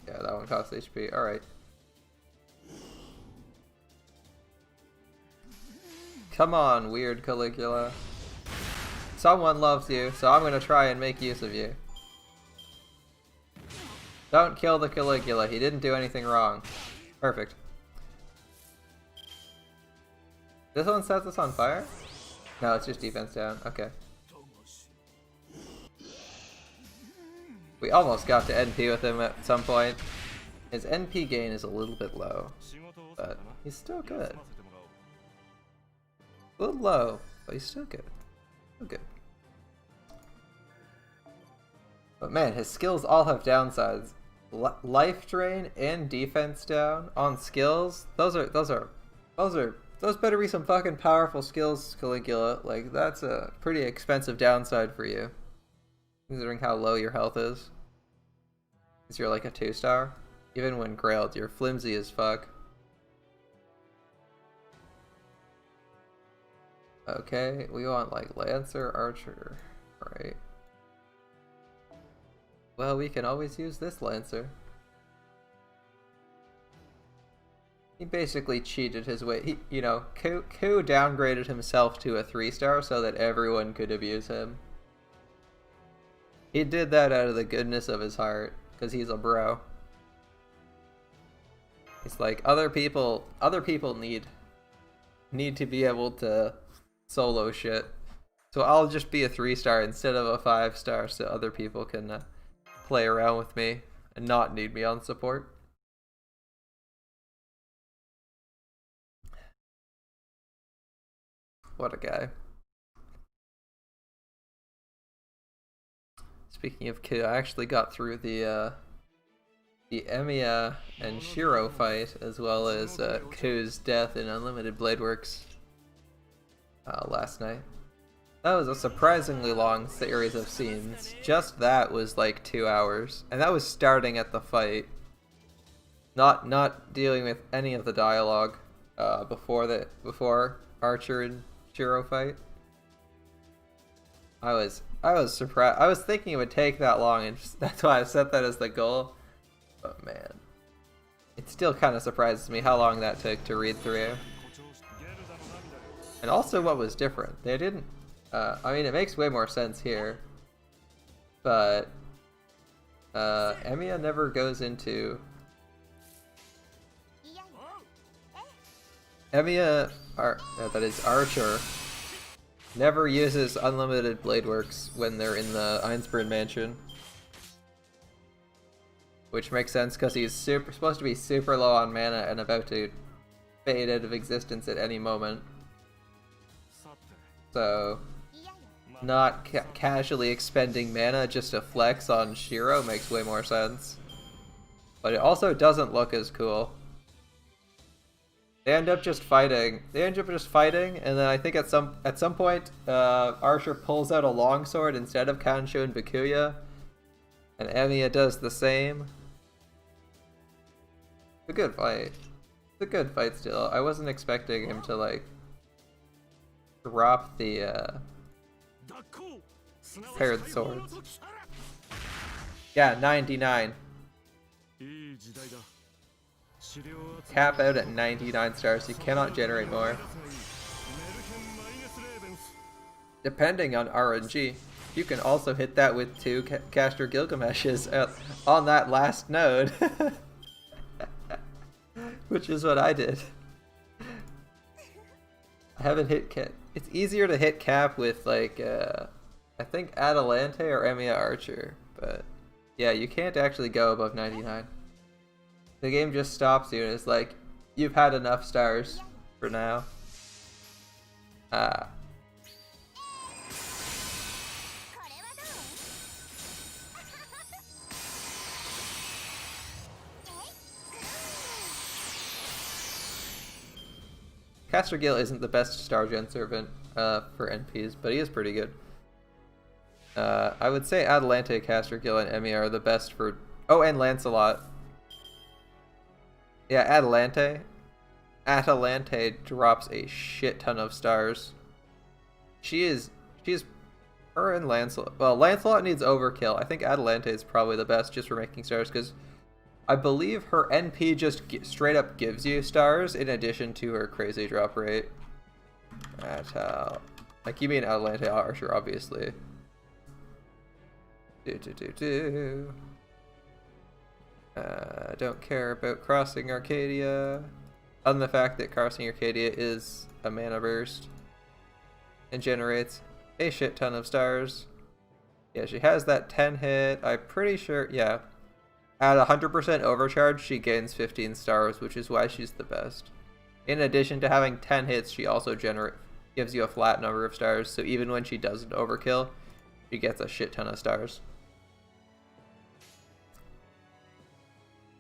Yeah, that one costs HP. Alright. Come on, weird Caligula. Someone loves you, so I'm gonna try and make use of you. Don't kill the Caligula, he didn't do anything wrong. Perfect. This one sets us on fire? No, it's just defense down. Okay. We almost got to NP with him at some point. His NP gain is a little bit low, but he's still good. A little low, but he's still good. Still good. But man, his skills all have downsides. Life drain and defense down on skills. Those better be some fucking powerful skills, Caligula. Like, that's a pretty expensive downside for you, considering how low your health is. Because you're like a 2-star. Even when grailed, you're flimsy as fuck. Okay, we want like Lancer, Archer, right? Well, we can always use this Lancer. He basically cheated his way. He, you know, Ku downgraded himself to a 3-star so that everyone could abuse him. He did that out of the goodness of his heart, because he's a bro. It's like other people need to be able to solo shit. So I'll just be a 3-star instead of a 5-star so other people can play around with me and not need me on support. What a guy. Speaking of Ku, I actually got through the Emiya and Shiro fight, as well as Ku's death in Unlimited Bladeworks last night. That was a surprisingly long series of scenes. Just that was like 2 hours, and that was starting at the fight. Not dealing with any of the dialogue before Archer and Shiro fight. I was surprised. I was thinking it would take that long, and that's why I set that as the goal. But man, it still kind of surprises me how long that took to read through. And also what was different. They didn't... I mean, it makes way more sense here. But... Emiya never goes into... Emiya... that is Archer... never uses Unlimited Bladeworks when they're in the Einsburn mansion. which makes sense because he's supposed to be super low on mana and about to fade out of existence at any moment. So, not casually expending mana just to flex on Shiro makes way more sense. But it also doesn't look as cool. They end up just fighting. And then I think at some point, Archer pulls out a longsword instead of Kanshu and Bikuya, and Emiya does the same. It's a good fight. It's a good fight still. I wasn't expecting him to like drop the paired swords. Yeah, 99. Cap out at 99 stars. You cannot generate more. Depending on RNG, you can also hit that with 2 Caster Gilgameshes on that last node. Which is what I did. I haven't hit cap. It's easier to hit cap with like, I think Atalante or Emiya Archer. But yeah, you can't actually go above 99. The game just stops you and it's like, you've had enough stars for now. Caster Gil isn't the best star gen servant for NPs, but he is pretty good. I would say Atalante, Caster Gil, and Emiya are the best for... Oh, and Lancelot. Yeah, Atalante. Atalante drops a shit ton of stars. She's her and Lancelot. Well, Lancelot needs overkill. I think Atalante is probably the best just for making stars because I believe her NP just straight up gives you stars in addition to her crazy drop rate. Like you mean Atalante Archer, obviously. Don't care about Crossing Arcadia. Other than the fact that Crossing Arcadia is a mana burst and generates a shit ton of stars. Yeah, she has that 10 hit. I'm pretty sure, yeah. At 100% overcharge, she gains 15 stars, which is why she's the best. In addition to having 10 hits, she also gives you a flat number of stars, so even when she doesn't overkill, she gets a shit ton of stars.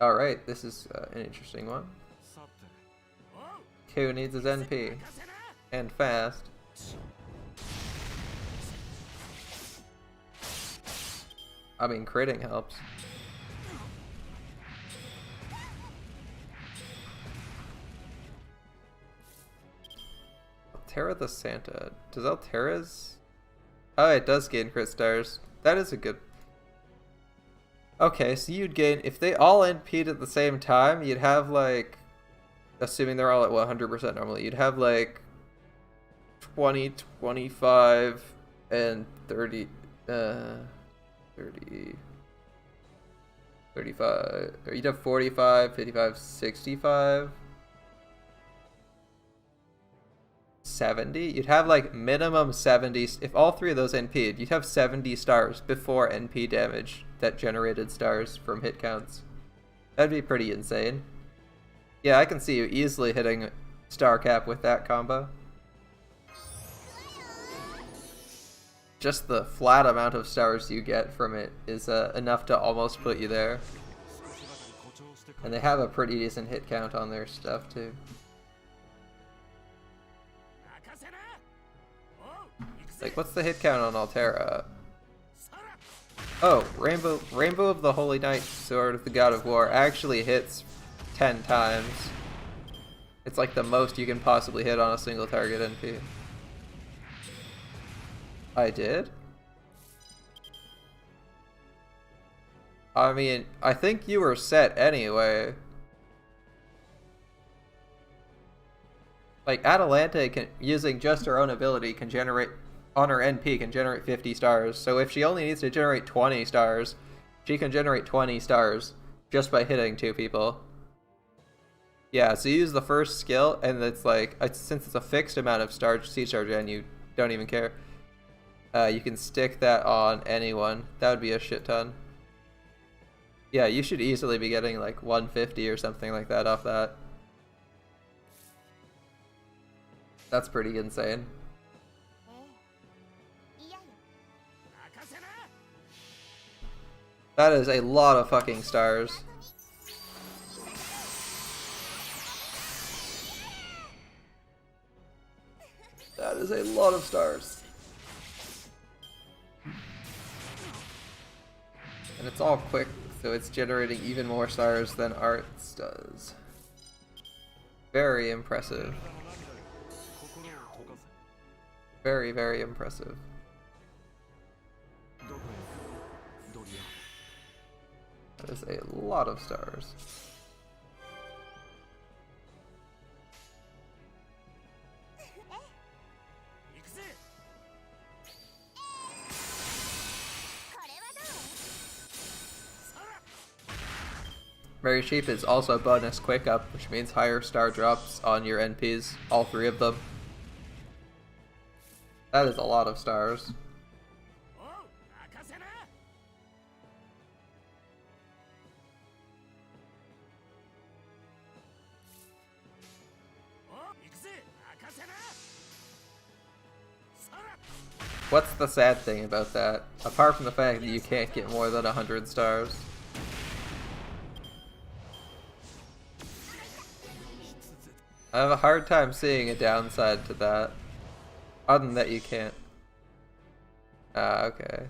Alright, this is an interesting one. Q needs his NP. And fast. I mean, critting helps. Altera the Santa. Does Altera's... Oh, it does gain crit stars. That is a good... Okay, so you'd gain... If they all NP'd at the same time, you'd have like... Assuming they're all at 100% normally, you'd have like 20, 25, and 30... 35... Or you'd have 45, 55, 65... 70? You'd have like minimum 70. If all three of those NP'd, you'd have 70 stars before NP damage that generated stars from hit counts. That'd be pretty insane. Yeah, I can see you easily hitting star cap with that combo. Just the flat amount of stars you get from it is enough to almost put you there. And they have a pretty decent hit count on their stuff too. Like, what's the hit count on Altera? Oh, Rainbow of the Holy Knight Sword of the God of War actually hits 10 times. It's like the most you can possibly hit on a single target NP. I did? I mean, I think you were set anyway. Like, Atalante can, using just her own ability, can generate... On her NP can generate 50 stars, so if she only needs to generate 20 stars, she can generate 20 stars just by hitting 2 people. Yeah, so you use the first skill, and it's like, since it's a fixed amount of seed star gen, you don't even care. You can stick that on anyone. That would be a shit ton. Yeah, you should easily be getting like 150 or something like that off that. That's pretty insane. That is a lot of fucking stars. That is a lot of stars. And it's all quick, so it's generating even more stars than Arts does. Very impressive. Very, very impressive. That is a lot of stars. Very cheap is also bonus quick up, which means higher star drops on your NPs, all three of them. That is a lot of stars. What's the sad thing about that? Apart from the fact that you can't get more than 100 stars. I have a hard time seeing a downside to that. Other than that you can't. Ah, okay.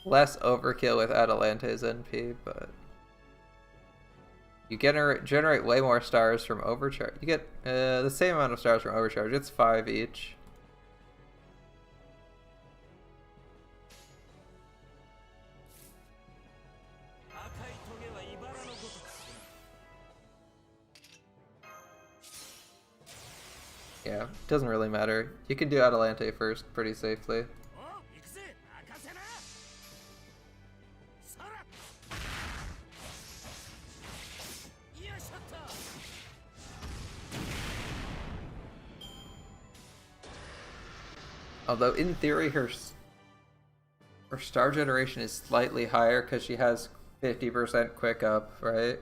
Less overkill with Atalante's NP, but... You generate way more stars from Overcharge. You get the same amount of stars from Overcharge. It's 5 each. Yeah, doesn't really matter. You can do Atalante first pretty safely. Although in theory her star generation is slightly higher because she has 50% quick up, right?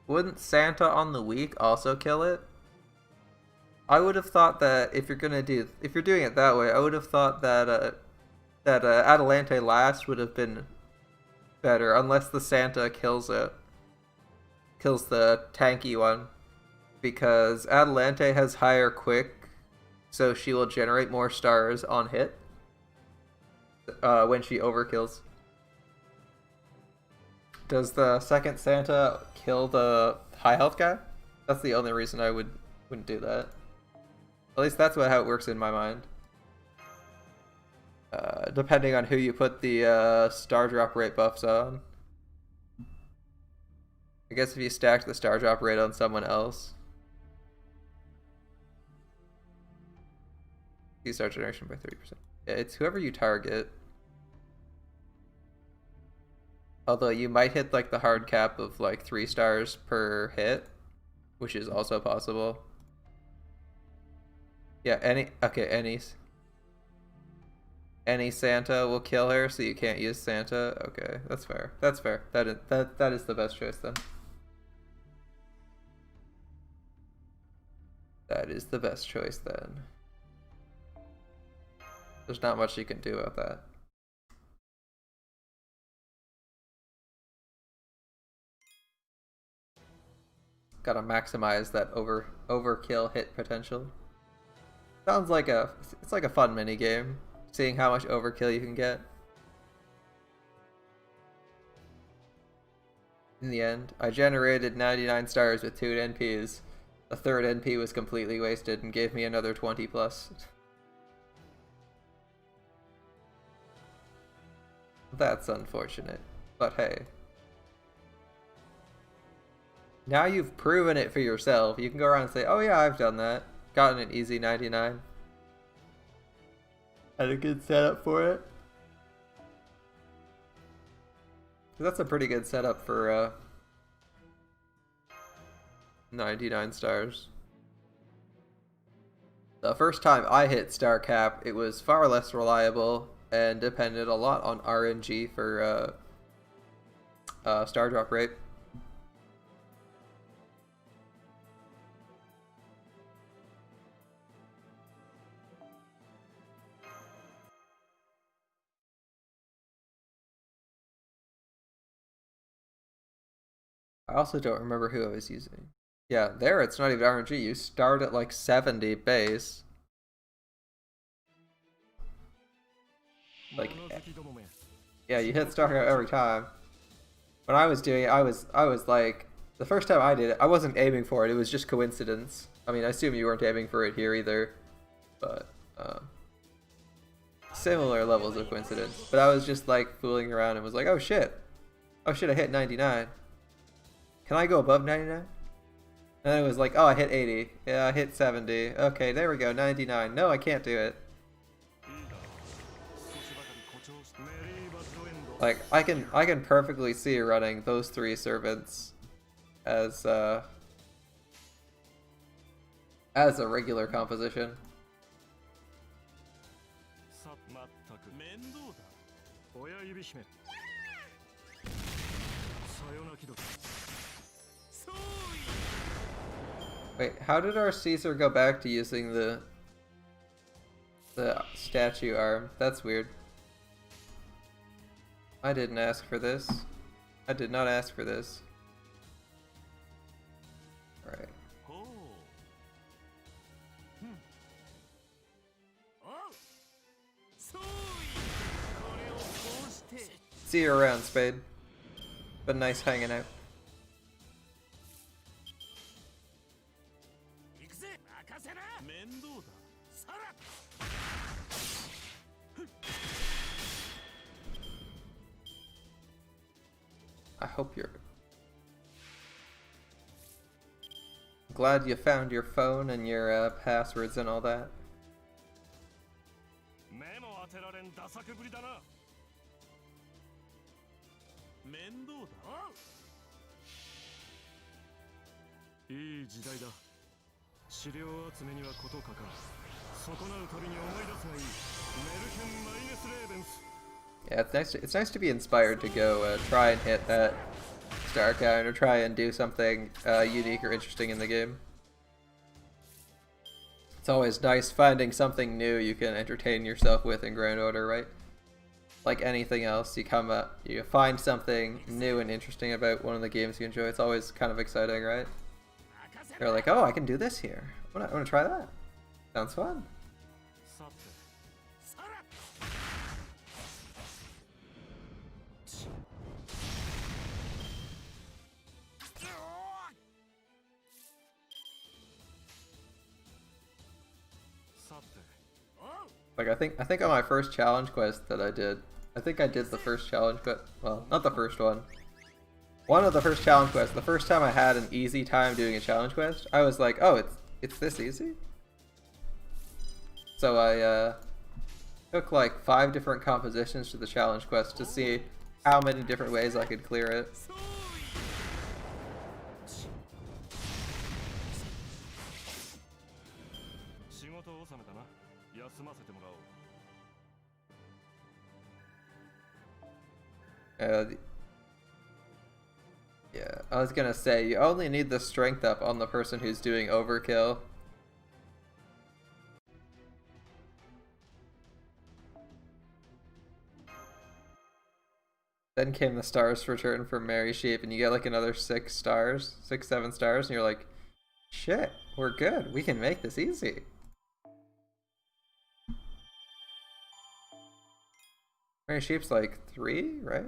Wouldn't Santa on the week also kill it? I would have thought that if you're doing it that way, I would have thought that Atalante last would have been better, unless the Santa kills the tanky one, because Atalante has higher quick, so she will generate more stars on hit when she overkills. Does the second Santa kill the high health guy? That's the only reason I wouldn't do that. At least that's how it works in my mind. Depending on who you put the star drop rate buffs on. I guess if you stacked the star drop rate on someone else. You star generation by 30%. Yeah, it's whoever you target. Although you might hit like the hard cap of like 3 stars per hit, which is also possible. Yeah, any Santa will kill her, so you can't use Santa. Okay, that's fair. That's fair. That is the best choice then. That is the best choice then. There's not much you can do about that. Gotta maximize that overkill hit potential. Sounds like it's like a fun mini game, seeing how much overkill you can get. In the end, I generated 99 stars with 2 NPs. The third NP was completely wasted and gave me another 20 plus. That's unfortunate, but hey. Now you've proven it for yourself. You can go around and say, oh yeah, I've done that. Gotten an easy 99. Had a good setup for it. That's a pretty good setup for 99 stars. The first time I hit star cap, it was far less reliable and depended a lot on RNG for star drop rate. I also don't remember who I was using. Yeah, there it's not even RNG. You start at like 70 base. Like, yeah, you hit star cap every time. When I was doing it, I was like, the first time I did it, I wasn't aiming for it. It was just coincidence. I mean, I assume you weren't aiming for it here either, but similar levels of coincidence. But I was just like fooling around and was like, oh shit, I hit 99. Can I go above 99? And it was like, oh, I hit 80. Yeah, I hit 70. Okay, there we go, 99. No, I can't do it. Like, I can perfectly see running those 3 servants as a regular composition. Wait, how did our Caesar go back to using the statue arm? That's weird. I didn't ask for this. I did not ask for this. Alright. See you around, Spade. Been nice hanging out. I hope you're glad you found your phone and your passwords and all that. Yeah, it's nice to be inspired to go try and hit that star count or try and do something unique or interesting in the game. It's always nice finding something new you can entertain yourself with in Grand Order, right? Like anything else, you find something new and interesting about one of the games you enjoy. It's always kind of exciting, right? You're like, oh, I can do this here. I want to try that. Sounds fun. Like I think on my first challenge quest that I did the first challenge quest. Well, not the first one. One of the first challenge quests. The first time I had an easy time doing a challenge quest, I was like, oh, it's this easy. So I took like 5 different compositions to the challenge quest to see how many different ways I could clear it. Yeah, I was gonna say, you only need the strength up on the person who's doing overkill. Then came the stars return from Mary Sheep, and you get like another 6 stars, 7 stars, and you're like, shit, we're good. We can make this easy. Mary Sheep's like 3, right?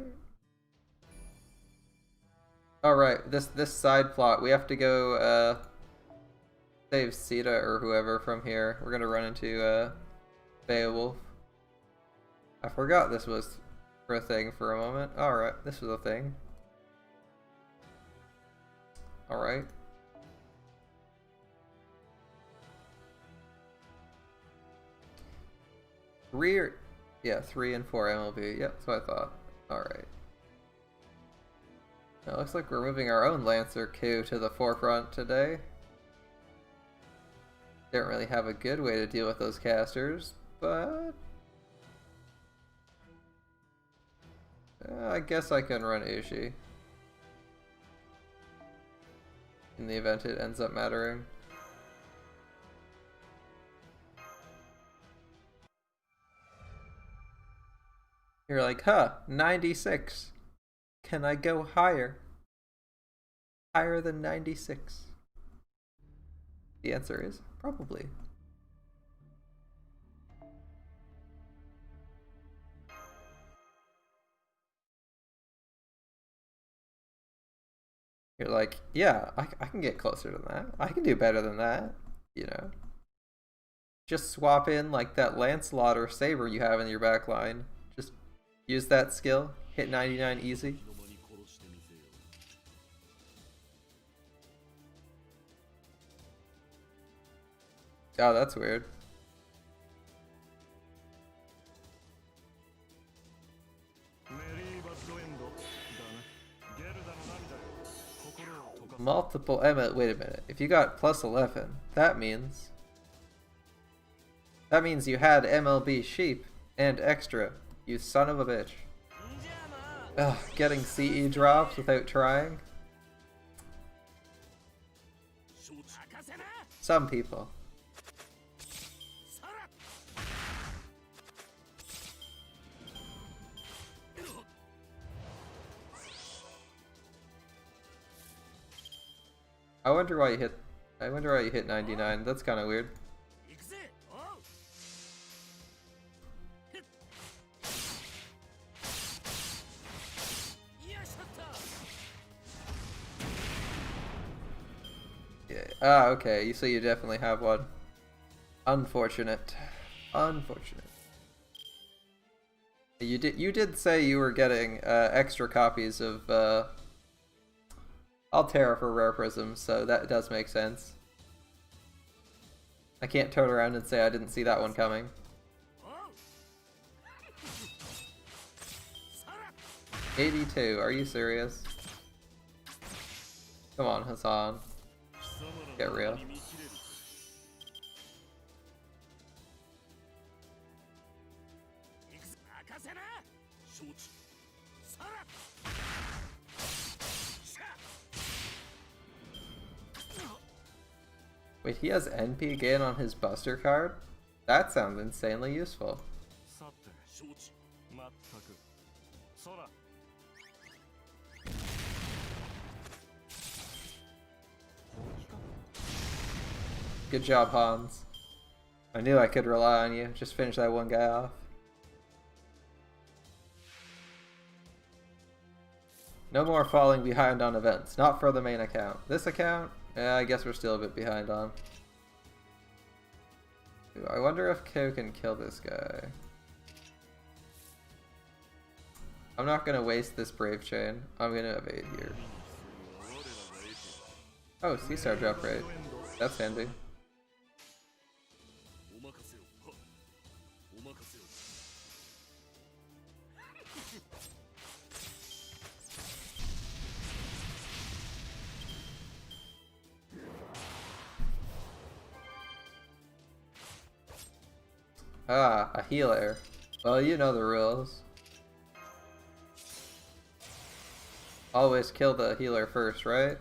Alright, this side plot, we have to go save Sita or whoever from here. We're gonna run into Beowulf. I forgot this was for a thing for a moment. Alright, this was a thing. Alright. Yeah, 3 and 4 MLB. Yep, that's what I thought. Alright. Now it looks like we're moving our own Lancer coup to the forefront today. Don't really have a good way to deal with those casters, but I guess I can run Ushi in the event it ends up mattering. You're like, huh, 96. Can I go higher? Higher than 96? The answer is probably. You're like, yeah, I can get closer than that. I can do better than that, you know. Just swap in like that Lancelot or Saber you have in your backline. Just use that skill, hit 99 easy. Oh, that's weird. Multiple wait a minute. If you got plus 11, that means you had MLB sheep and extra. You son of a bitch. Ugh, getting CE drops without trying. Some people. I wonder why you hit 99. That's kind of weird. Yeah. Ah, okay. So you definitely have one. Unfortunate. Unfortunate. You did say you were getting extra copies of Altera for Rare Prism, so that does make sense. I can't turn around and say I didn't see that one coming. $82, are you serious? Come on, Hassan. Get real. Wait, he has NP gain on his Buster card? That sounds insanely useful. Good job, Hans. I knew I could rely on you. Just finish that one guy off. No more falling behind on events. Not for the main account. This account? Yeah, I guess we're still a bit behind on. Ooh, I wonder if Ko can kill this guy. I'm not gonna waste this Brave Chain. I'm gonna evade here. Oh, C-Star drop rate. That's handy. Ah, a healer. Well, you know the rules. Always kill the healer first, right?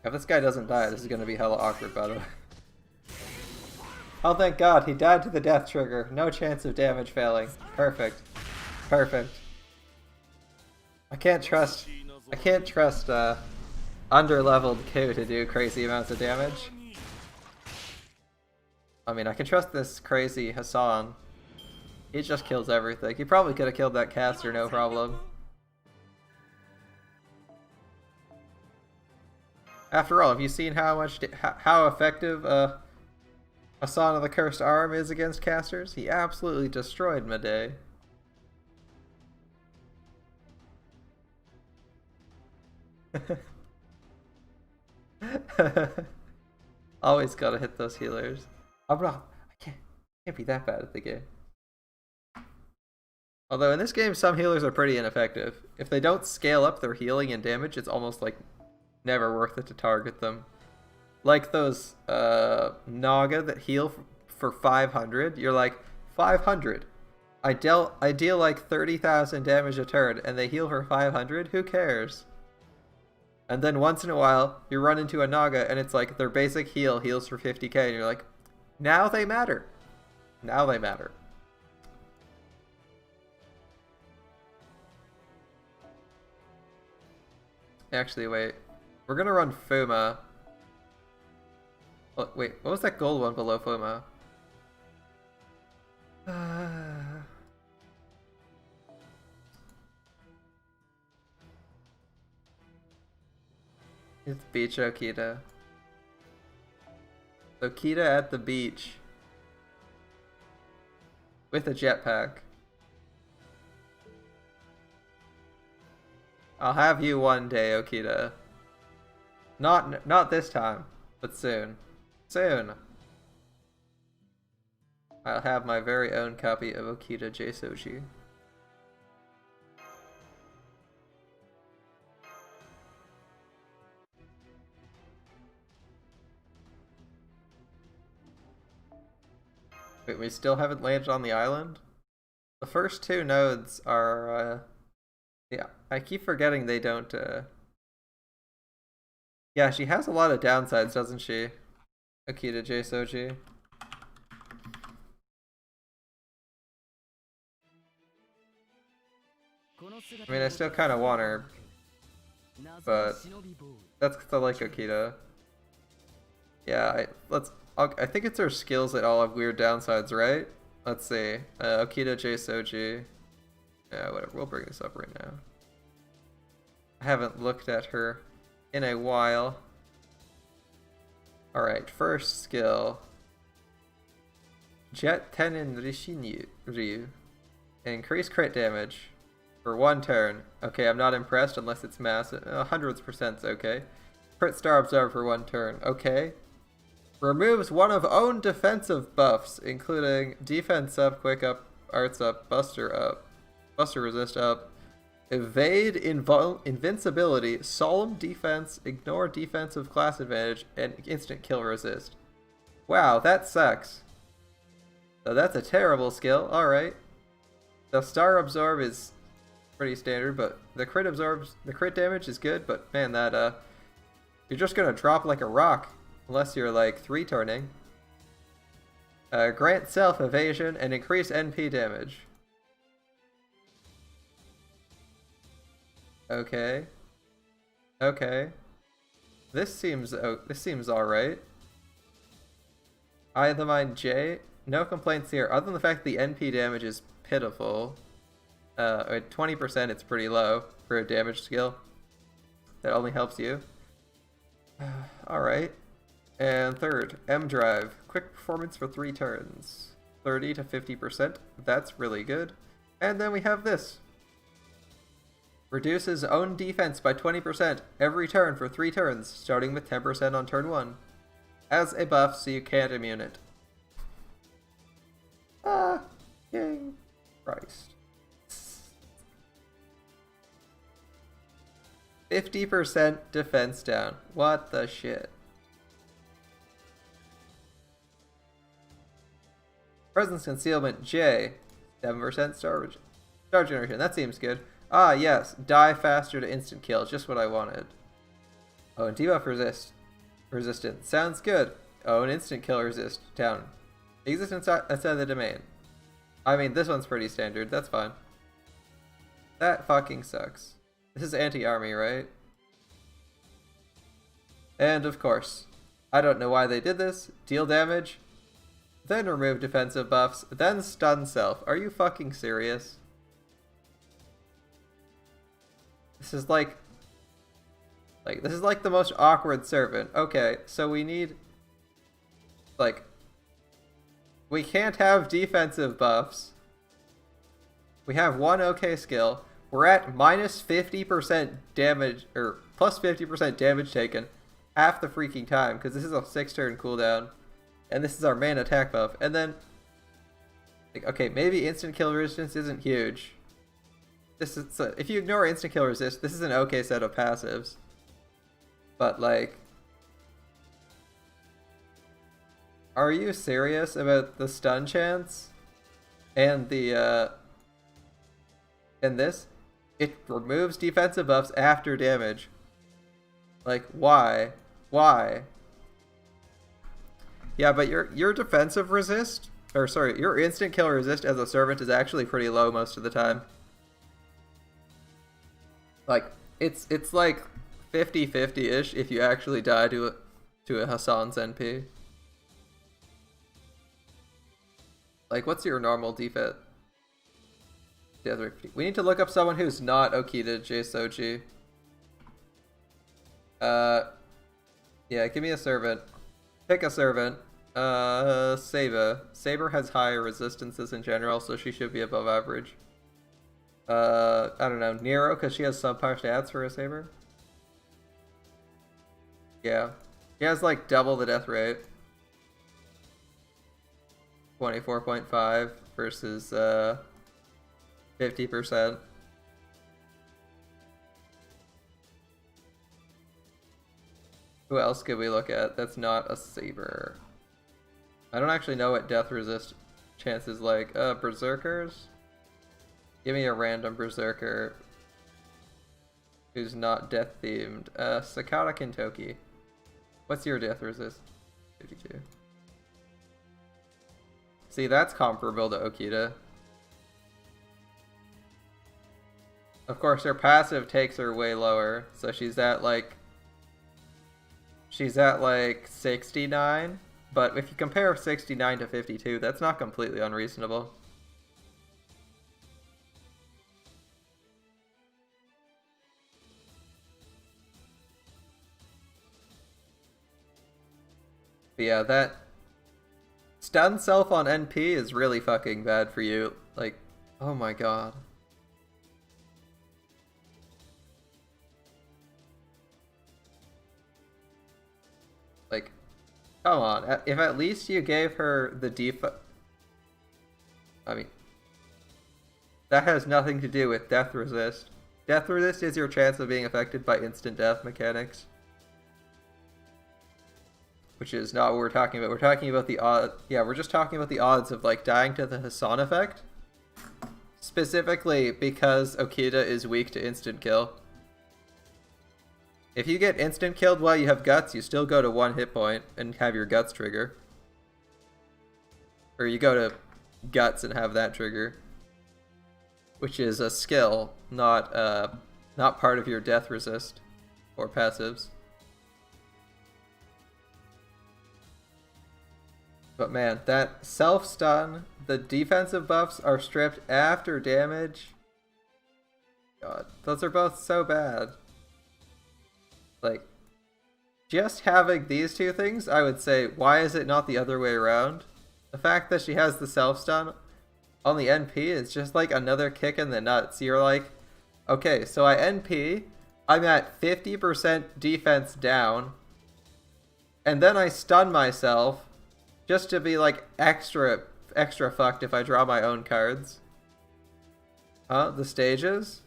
If this guy doesn't die, this is gonna be hella awkward, by the way. Oh, thank God, he died to the death trigger. No chance of damage failing. Perfect. Perfect. I can't trust under-leveled Ku to do crazy amounts of damage. I mean, I can trust this crazy Hassan. He just kills everything. He probably could have killed that caster, no problem. After all, have you seen how effective Hassan of the Cursed Arm is against casters? He absolutely destroyed Medei. Always gotta hit those healers. I'm not. I can't be that bad at the game. Although in this game, some healers are pretty ineffective. If they don't scale up their healing and damage, it's almost like never worth it to target them. Like those Naga that heal for 500. You're like, 500. I deal like 30,000 damage a turn, and they heal for 500. Who cares? And then once in a while, you run into a Naga, and it's like their basic heal heals for 50k, and you're like, now they matter. Now they matter. Actually, wait. We're gonna run Fuma. Oh, wait, what was that gold one below Fuma? It's Beach Okita. Okita at the beach. With a jetpack. I'll have you one day, Okita. Not this time, but soon. Soon. I'll have my very own copy of Okita J Soji. Wait, we still haven't landed on the island? The first two nodes are, yeah, I keep forgetting they don't, yeah, she has a lot of downsides, doesn't she? Okita J Soji. I mean, I still kind of want her, but that's because I like Okita. Yeah, I think it's her skills that all have weird downsides, right? Let's see. Okita J Soji. Yeah, whatever. We'll bring this up right now. I haven't looked at her in a while. Alright, first skill. Jet Tenin Ryu. Increase crit damage for 1 turn. Okay, I'm not impressed unless it's massive. 100% okay. Crit Star Absorb for 1 turn. Okay. Removes one of own defensive buffs, including defense up, quick up, arts up, buster resist up, evade invincibility, solemn defense, ignore defensive class advantage, and instant kill resist. Wow, that sucks. So that's a terrible skill. Alright. The Star Absorb is pretty standard, but the crit damage is good, but man, that you're just gonna drop like a rock. Unless you're like 3-turning. Grant self evasion and increase NP damage. Okay. Okay. This seems alright. Eye of the Mind J. No complaints here, other than the fact the NP damage is pitiful. At 20% it's pretty low for a damage skill. That only helps you. Alright. And third, M Drive. Quick performance for 3 turns. 30 to 50%. That's really good. And then we have this. Reduces own defense by 20% every turn for 3 turns, starting with 10% on turn 1. As a buff, so you can't immune it. Ah, yay. Christ. 50% defense down. What the shit? Presence Concealment J, 7% Star Generation. That seems good. Ah, yes. Die faster to instant kill. Just what I wanted. Oh, and debuff resistance. Sounds good. Oh, and instant kill resist. Down. Existence outside the domain. I mean, this one's pretty standard. That's fine. That fucking sucks. This is anti-army, right? And of course, I don't know why they did this. Deal damage. Then remove defensive buffs, then stun self. Are you fucking serious? This is like the most awkward servant. Okay, so we need, like, we can't have defensive buffs. We have 1 okay skill. We're at minus 50% damage, or plus 50% damage taken half the freaking time, because this is a 6-turn cooldown, and this is our main attack buff. And then, like, okay, maybe instant kill resistance isn't huge. This is if you ignore instant kill resist, this is an okay set of passives. But like, are you serious about the stun chance and the and this? It removes defensive buffs after damage. Like, why? Why? Yeah, but your defensive resist, or sorry, your instant kill resist as a servant is actually pretty low most of the time. Like, it's like 50-50-ish if you actually die to a Hassan's NP. Like, what's your normal defense? We need to look up someone who's not Okita J Soji. Yeah, give me a servant. Pick a servant. Saba. Saber has higher resistances in general, so she should be above average. I don't know, Nero, because she has subpar stats for a Saber. Yeah. She has like double the death rate. 24.5 versus 50%. Who else could we look at that's not a Saber? I don't actually know what death resist chances like. Berserkers? Give me a random Berserker who's not death themed. Sakata Kintoki. What's your death resist? 52. See, that's comparable to Okita. Of course, her passive takes her way lower, so she's at like 69. But if you compare 69 to 52, that's not completely unreasonable. But yeah, that stun self on NP is really fucking bad for you. Like, oh my god. Like, come on. If at least you gave her the default... I mean, that has nothing to do with death resist. Death resist is your chance of being affected by instant death mechanics. Which is not what we're talking about. We're talking about the odd... Yeah, we're just talking about the odds of, like, dying to the Hassan effect. Specifically because Okita is weak to instant kill. If you get instant killed while you have guts, you still go to 1 hit point and have your guts trigger. Or you go to guts and have that trigger. Which is a skill, not part of your death resist or passives. But man, that self-stun, the defensive buffs are stripped after damage. God, those are both so bad. Like, just having these two things, I would say, why is it not the other way around? The fact that she has the self-stun on the NP is just like another kick in the nuts. You're like, okay, so I NP, I'm at 50% defense down, and then I stun myself, just to be like extra fucked if I draw my own cards. Huh? The stages?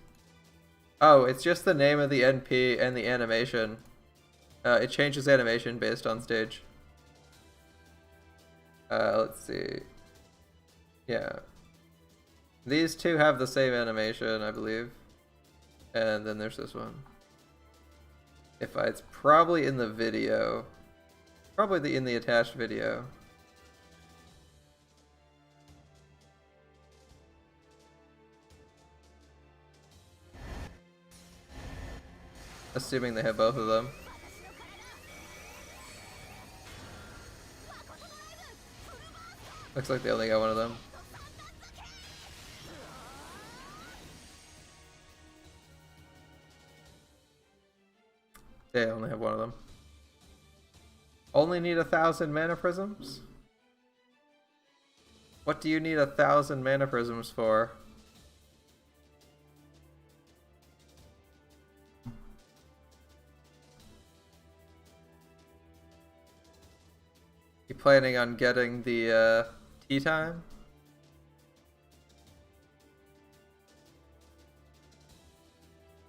Oh, it's just the name of the NP and the animation. It changes animation based on stage. Let's see. Yeah. These two have the same animation, I believe. And then there's this one. It's probably in the video. Probably in the attached video. Assuming they have both of them. Looks like they only got one of them. They only have one of them. Only need 1,000 mana prisms? What do you need 1,000 mana prisms for? You planning on getting the tea time?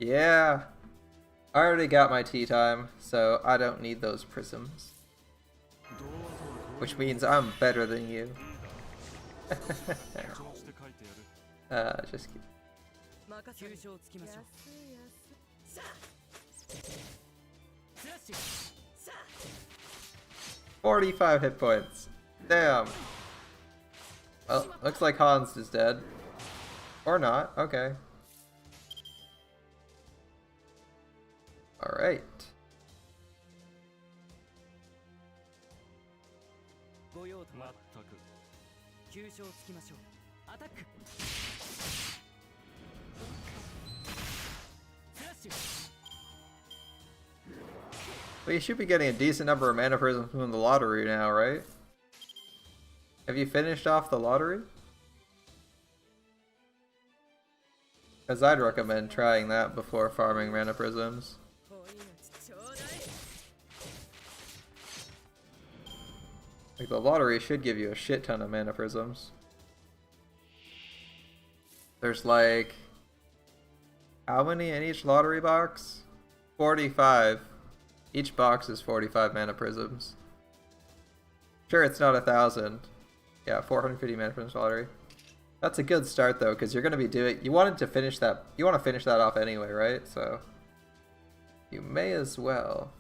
Yeah. I already got my tea time, so I don't need those prisms. Which means I'm better than you. Just kidding. 45 hit points. Damn. Well, looks like Hans is dead. Or not. Okay. Alright. Well, you should be getting a decent number of mana prisms from the lottery now, right? Have you finished off the lottery? Because I'd recommend trying that before farming mana prisms. Like, the lottery should give you a shit ton of mana prisms. There's like... how many in each lottery box? 45. Each box is 45 mana prisms. Sure, it's not 1,000. Yeah, 450 mana prisms lottery. That's a good start though, because you're gonna be doing. You wanted to finish that. You want to finish that off anyway, right? So you may as well.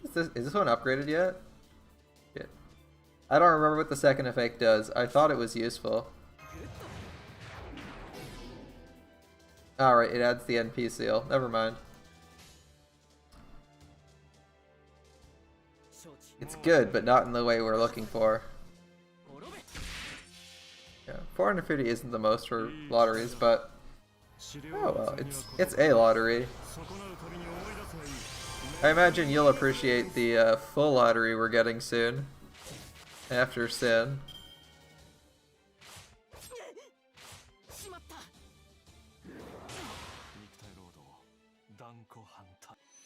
Is this one upgraded yet? Shit. I don't remember what the second effect does. I thought it was useful. Alright, it adds the NP seal. Never mind. It's good, but not in the way we're looking for. Yeah, 450 isn't the most for lotteries, but oh well, it's a lottery. I imagine you'll appreciate the full lottery we're getting soon, after Sin.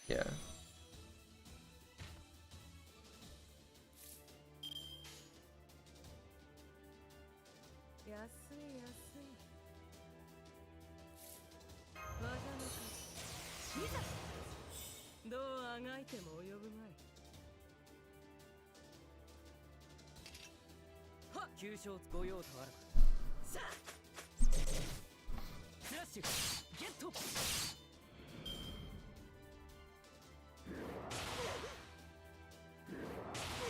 Yeah.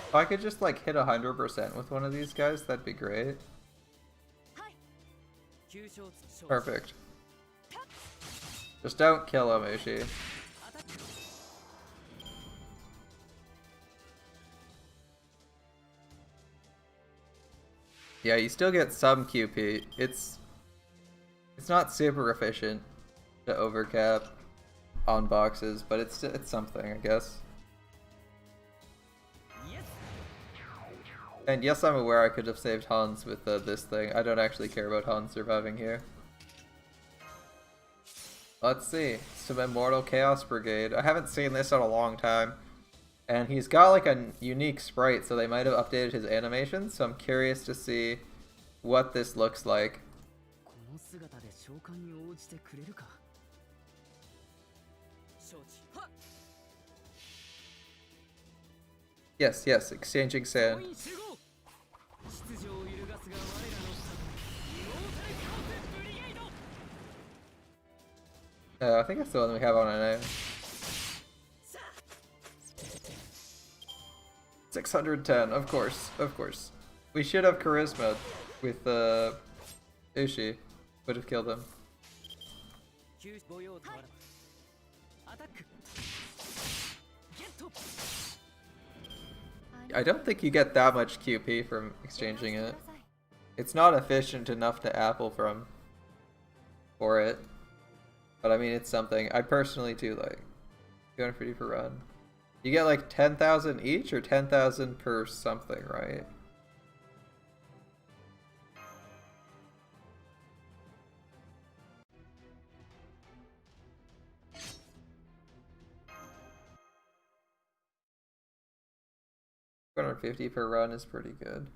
If I could just like hit 100% with one of these guys, that'd be great. Perfect. Just don't kill him, Ushi. Yeah, you still get some QP. It's not super efficient to overcap on boxes, but it's something, I guess. And yes, I'm aware I could have saved Hans with this thing. I don't actually care about Hans surviving here. Let's see. Some Immortal Chaos Brigade. I haven't seen this in a long time. And he's got like a unique sprite, so they might have updated his animation, so I'm curious to see what this looks like. Yes, yes, exchanging sand. I think that's the one we have on our name. 610, of course, of course. We should have charisma with Ushi. Would have killed him. I don't think you get that much QP from exchanging it. It's not efficient enough to apple for it. But I mean, it's something. I personally do like 250 per run. You get like 10,000 each or 10,000 per something, right? 150 per run is pretty good.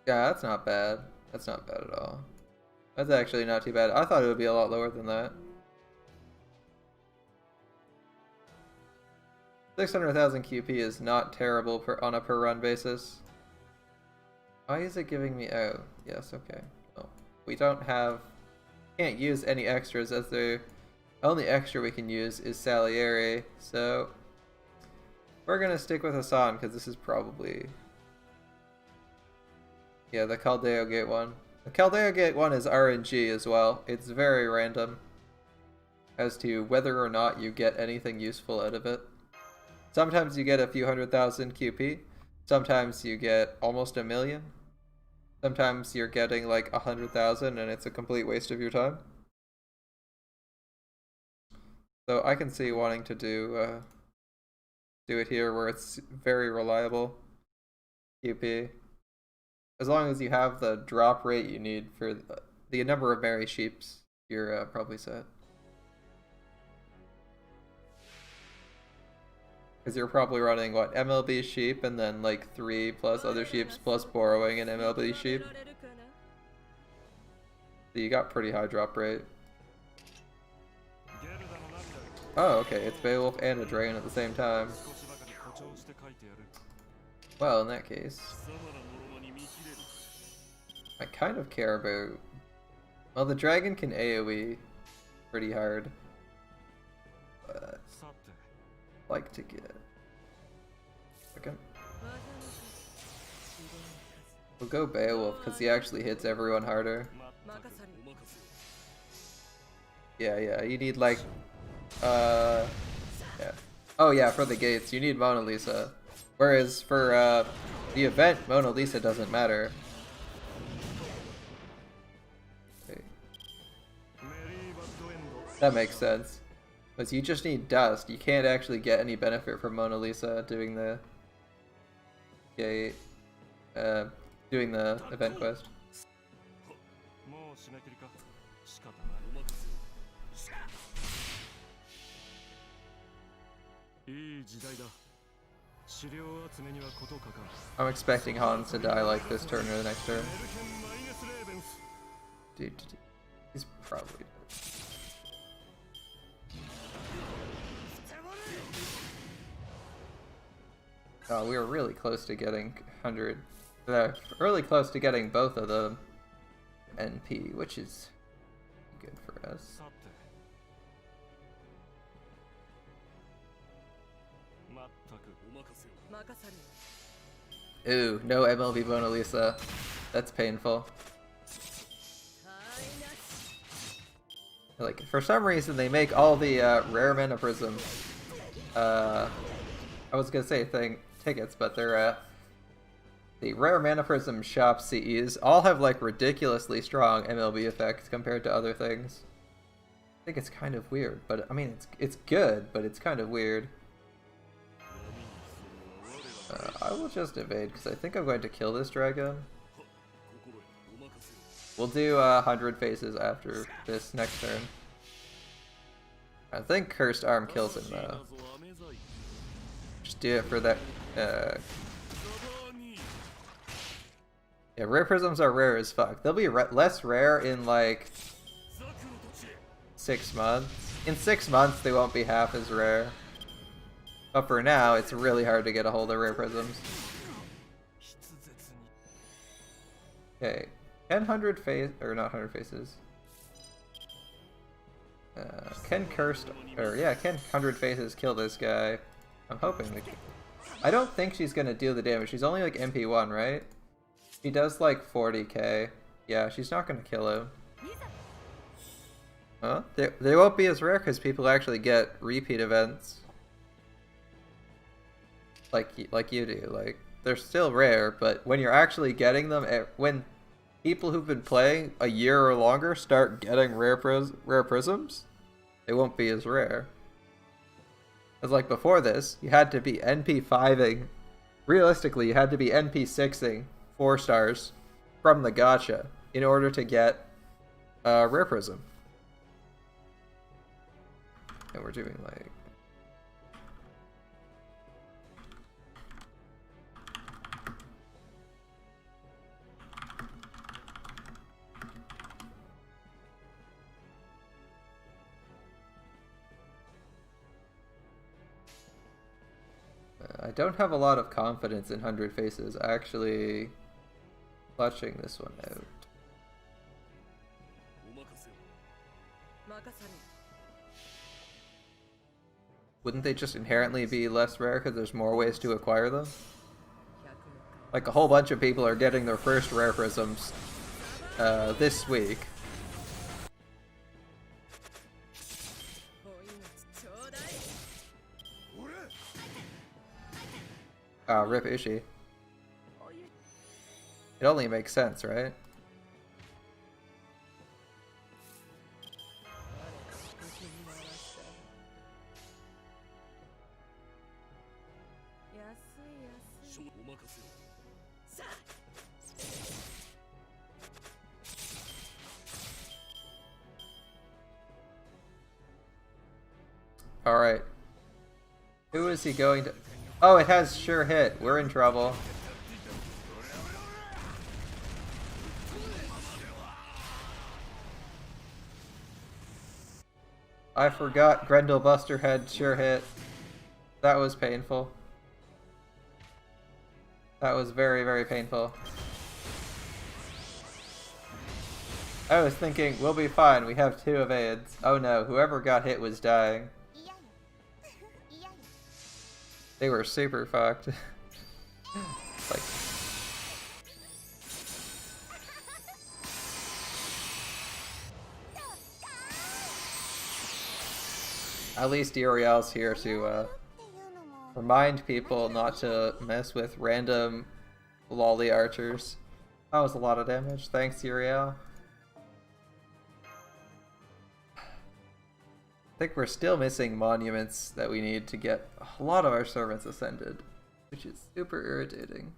Yeah, that's not bad. That's not bad at all. That's actually not too bad. I thought it would be a lot lower than that. 600,000 QP is not terrible on a per run basis. Why is it giving me... Oh, yes, okay. Oh, we don't have... Can't use any extras, as the only extra we can use is Salieri, so... We're gonna stick with Hassan, because this is probably... Yeah, the Caldeo Gate one. The Caldeo Gate one is RNG as well. It's very random as to whether or not you get anything useful out of it. Sometimes you get a few 100,000 QP. Sometimes you get almost 1 million. Sometimes you're getting like 100,000 and it's a complete waste of your time. So I can see wanting to do it here where it's very reliable QP. As long as you have the drop rate you need for the number of Merry Sheeps, you're probably set. Because you're probably running, what, MLB Sheep and then like 3 plus other Sheeps plus borrowing an MLB Sheep. So you got pretty high drop rate. Oh, okay, it's Beowulf and a Dragon at the same time. Well, in that case... I kind of care about... Well, the Dragon can AoE pretty hard. But... like to get... Second. We'll go Beowulf, because he actually hits everyone harder. Yeah, you need like... yeah. Oh yeah, for the gates, you need Mona Lisa. Whereas for the event, Mona Lisa doesn't matter. Okay. That makes sense. Because you just need dust. You can't actually get any benefit from Mona Lisa doing the gate, doing the event quest. I'm expecting Hans to die like this turn or the next turn. Dude, he's probably dead. Oh, we were really close to getting 100. Really close to getting both of them NP, which is good for us. Ooh, no MLB Mona Lisa. That's painful. Like, for some reason they make all the rare mana prisms. I was gonna say tickets, but they're the rare mana prism shop CEs all have like ridiculously strong MLB effects compared to other things. I think it's kind of weird, but I mean it's good, but it's kind of weird. I will just evade because I think I'm going to kill this dragon. We'll do 100 faces after this next turn. I think Cursed Arm kills him though. Just do it for that. Yeah, rare prisms are rare as fuck. They'll be less rare in like 6 months. In 6 months, they won't be half as rare. But for now, it's really hard to get a hold of rare prisms. Okay, can 100 face or not 100 faces? Can cursed or yeah, can 100 faces kill this guy? I'm hoping we can. I don't think she's gonna deal the damage. She's only like MP1, right? She does like 40k. Yeah, she's not gonna kill him. Huh? They won't be as rare because people actually get repeat events. Like you do. Like, they're still rare, but when you're actually getting them, when people who've been playing a year or longer start getting rare prisms, they won't be as rare. Because like before this, you had to be NP5ing. Realistically, you had to be NP6ing 4 stars from the gacha in order to get rare prism. And we're doing like... I don't have a lot of confidence in 100 Faces actually clutching this one out. Wouldn't they just inherently be less rare because there's more ways to acquire them? Like a whole bunch of people are getting their first rare prisms this week. Rip Ishi. It only makes sense, right? Alright. Who is he going to... Oh, it has sure hit. We're in trouble. I forgot Grendel Buster had sure hit. That was painful. That was very, very painful. I was thinking, we'll be fine, we have 2 evades. Oh no, whoever got hit was dying. They were super fucked. Like... At least Uriel's here to remind people not to mess with random lolly archers. That was a lot of damage. Thanks, Uriel. I think we're still missing monuments that we need to get a lot of our servants ascended, which is super irritating.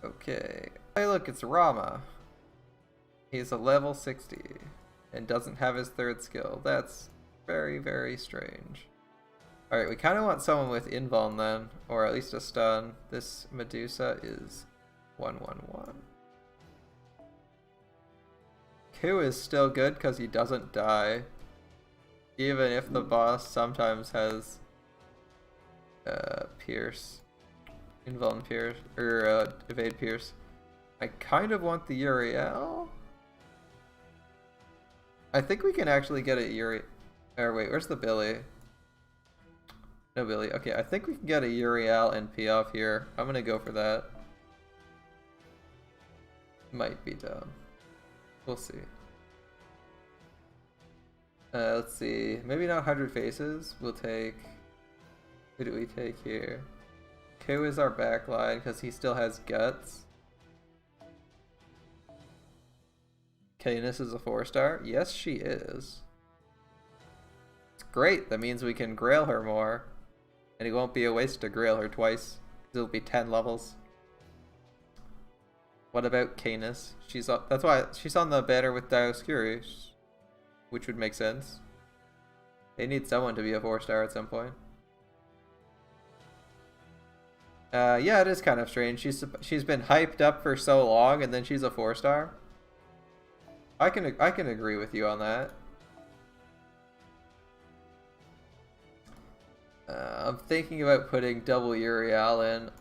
Okay. Hey look, it's Rama. He's a level 60 and doesn't have his 3rd skill. That's very, very strange. Alright, we kind of want someone with invuln then, or at least a stun. This Medusa is 111. Q is still good because he doesn't die, even if the boss sometimes has Pierce, invuln Pierce, or evade Pierce. I kind of want the Uriel. I think we can actually get a Uriel. Or wait, where's the Billy? No Billy. Okay, I think we can get a Uriel and P off here. I'm gonna go for that. Might be dumb. We'll see. Let's see. Maybe not 100 Faces. We'll take... Who do we take here? Ku is our backline because he still has guts. Canis is a 4-star. Yes, she is. It's great. That means we can grail her more. And it won't be a waste to grail her twice. It'll be 10 levels. What about Canis? She's on, that's why she's on the banner with Dioscuri, which would make sense. They need someone to be a 4-star at some point. Yeah, it is kind of strange. She's been hyped up for so long, and then she's a 4-star. I can agree with you on that. I'm thinking about putting double Uriel in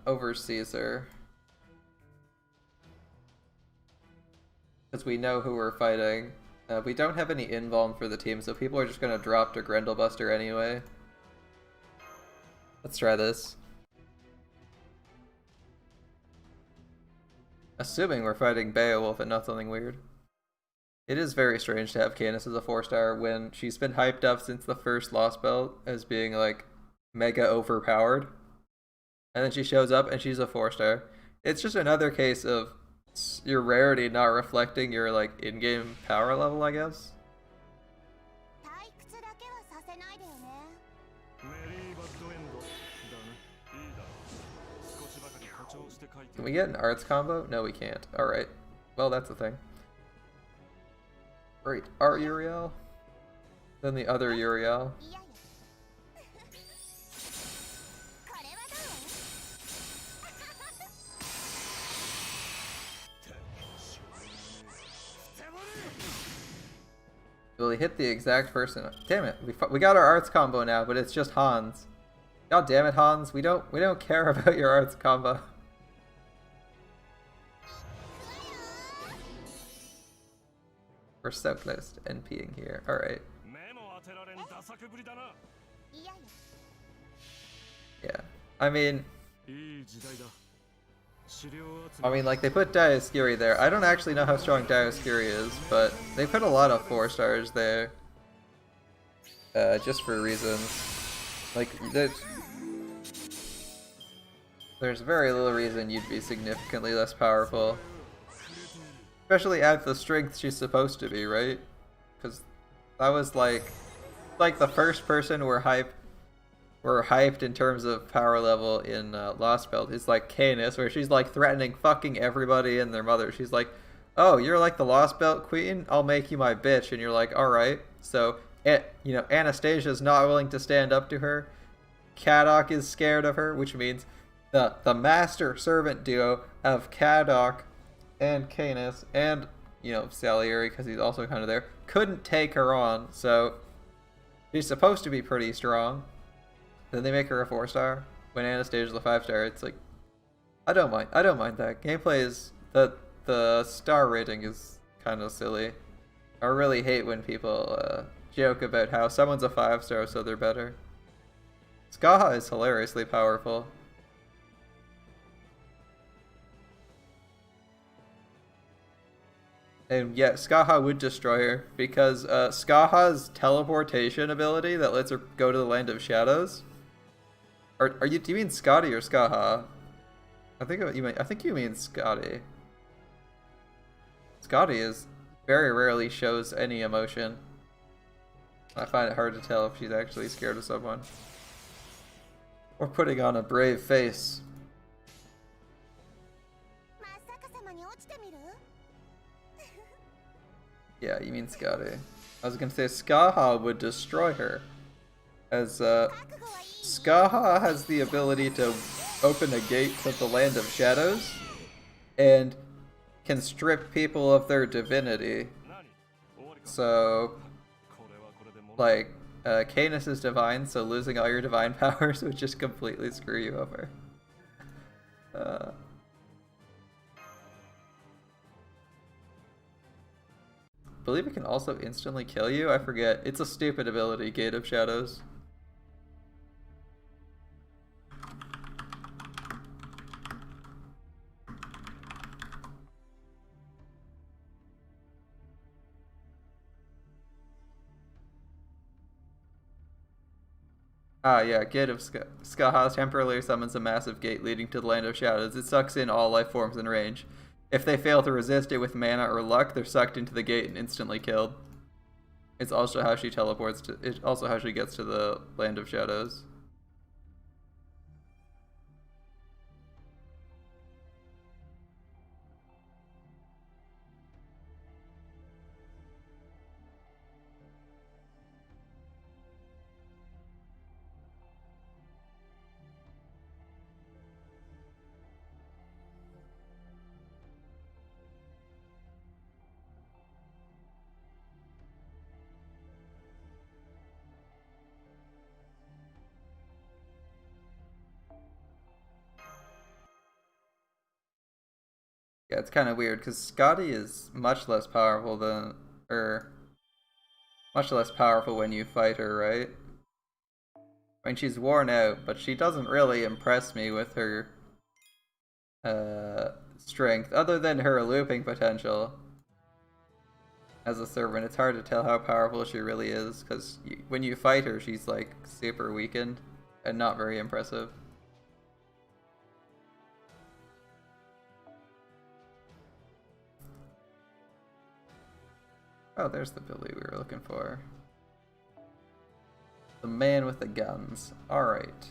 over Caesar, because we know who we're fighting. We don't have any invuln for the team, so people are just gonna drop to Grendel Buster anyway. Let's try this. Assuming we're fighting Beowulf and not something weird. It is very strange to have Canis as a 4-star when she's been hyped up since the first Lost Belt as being like mega overpowered. And then she shows up and she's a 4-star. It's just another case of your rarity not reflecting your like in-game power level, I guess. Can we get an arts combo? No, we can't. Alright. Well, that's the thing. Right, our Uriel. Then the other Uriel. Will he hit the exact person? Damn it, we got our arts combo now, but it's just Hans. God damn it, Hans, we don't care about your arts combo. We're so close to NPing here. Alright. Yeah. I mean, like, they put Dioscuri there. I don't actually know how strong Dioscuri is, but they put a lot of 4 stars there. Just for reasons. Like, there's very little reason you'd be significantly less powerful. Especially at the strength she's supposed to be, right? Because that was like the first person we're hyped in terms of power level in Lost Belt is like Canis, where she's like threatening fucking everybody and their mother. She's like, "Oh, you're like the Lost Belt queen? I'll make you my bitch." And you're like, "All right." So, you know, Anastasia's not willing to stand up to her. Kadok is scared of her, which means the master servant duo of Kadok and Canis and, you know, Salieri, because he's also kind of there, couldn't take her on. So she's supposed to be pretty strong. Then they make her a 4-star when Anastasia's a 5-star. It's like, I don't mind that. Gameplay is the star rating is kind of silly. I really hate when people joke about how someone's a 5-star so they're better. Skaha is hilariously powerful. And yeah, Skaha would destroy her because Skaha's teleportation ability that lets her go to the Land of Shadows. Do you mean Scotty or Skaha? I think you mean Scotty. Scotty very rarely shows any emotion. I find it hard to tell if she's actually scared of someone or putting on a brave face. Yeah, you mean Scotty. I was gonna say Skaha would destroy her, as Skaha has the ability to open a gate to the Land of Shadows and can strip people of their divinity. So, like, Canis is divine, so losing all your divine powers would just completely screw you over. I believe it can also instantly kill you. I forget. It's a stupid ability, Gate of Shadows. Ah, yeah, Gate of Skaha temporarily summons a massive gate leading to the Land of Shadows. It sucks in all life forms in range. If they fail to resist it with mana or luck, they're sucked into the gate and instantly killed. It's also how she teleports to. It's also how she gets to the Land of Shadows. Yeah, it's kind of weird because Scotty is much less powerful than, or much less powerful when you fight her, right? I mean, she's worn out, but she doesn't really impress me with her strength, other than her looping potential. As a servant, it's hard to tell how powerful she really is, because when you fight her, she's like super weakened and not very impressive. Oh, there's the Billy we were looking for. The man with the guns. Alright.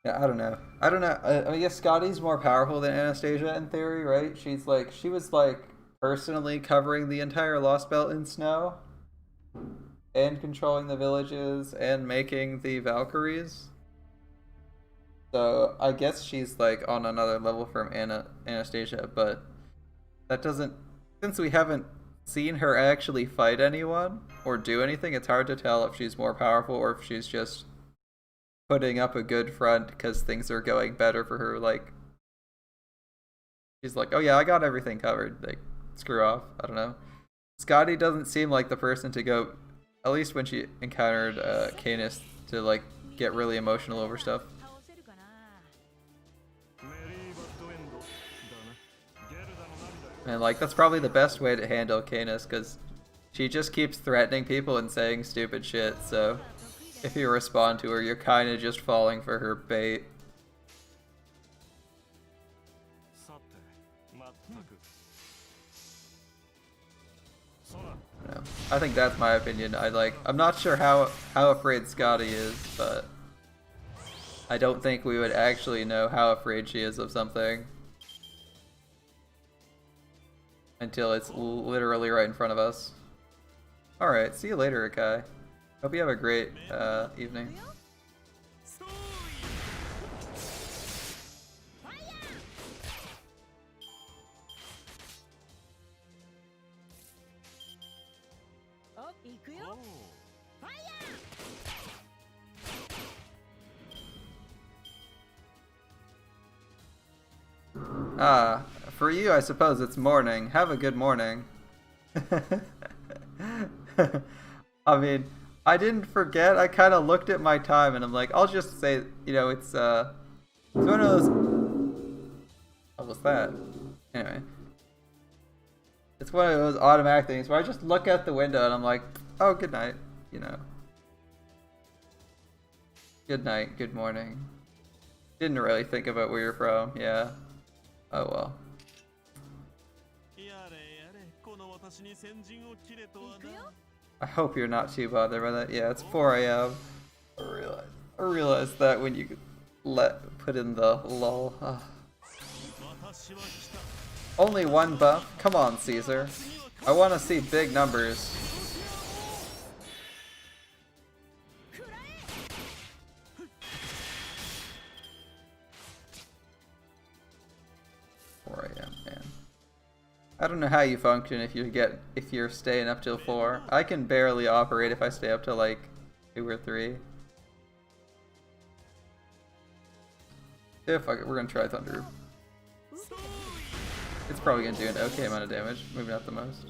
Yeah, I don't know. I don't know. I guess Scotty's more powerful than Anastasia in theory, right? She was like personally covering the entire Lost Belt in snow and controlling the villages and making the Valkyries. So I guess she's like on another level from Anastasia, but that doesn't. Since we haven't seen her actually fight anyone or do anything, it's hard to tell if she's more powerful or if she's just putting up a good front because things are going better for her. Like she's like, oh yeah, I got everything covered. Like screw off. I don't know. Scotty doesn't seem like the person to go. At least when she encountered Canis, to like get really emotional over stuff. And like that's probably the best way to handle Canis because she just keeps threatening people and saying stupid shit. So if you respond to her, you're kind of just falling for her bait. I think that's my opinion. I'm not sure how afraid Scotty is, but I don't think we would actually know how afraid she is of something until it's literally right in front of us. Alright, see you later, Akai. Hope you have a great evening. Ah, for you, I suppose it's morning. Have a good morning. I mean, I didn't forget. I kind of looked at my time and I'm like, I'll just say, you know, it's one of those. What was that? Anyway, it's one of those automatic things where I just look out the window and I'm like, oh, good night, you know. Good night, good morning. Didn't really think about where you're from, yeah. Oh well. I hope you're not too bothered by that. Yeah, it's 4 a.m. I realized that when you put in the lull. Ugh. Only one buff? Come on, Caesar. I want to see big numbers. I don't know how you function if you're staying up till 4. I can barely operate if I stay up till like 2 or 3. Yeah, fuck it, we're gonna try Thunder. It's probably gonna do an okay amount of damage, maybe not the most.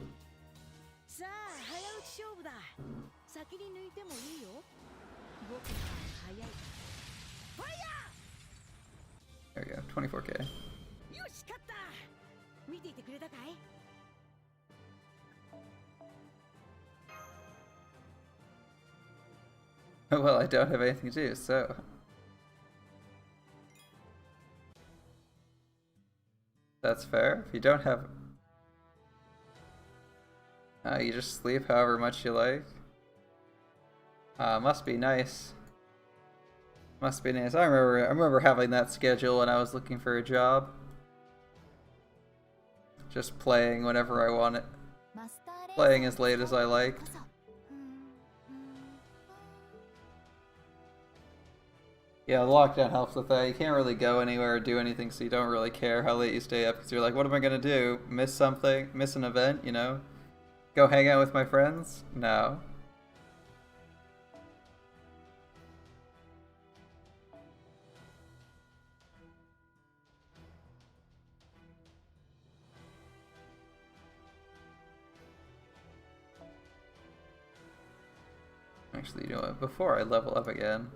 There we go, 24k. Well, I don't have anything to do, so... That's fair. If you don't have... you just sleep however much you like. Must be nice. Must be nice. I remember having that schedule when I was looking for a job. Just playing whenever I want it. Playing as late as I like. Yeah, the lockdown helps with that. You can't really go anywhere or do anything, so you don't really care how late you stay up, because you're like, what am I gonna do? Miss something? Miss an event, you know? Go hang out with my friends? No. Actually, you know what? Before I level up again...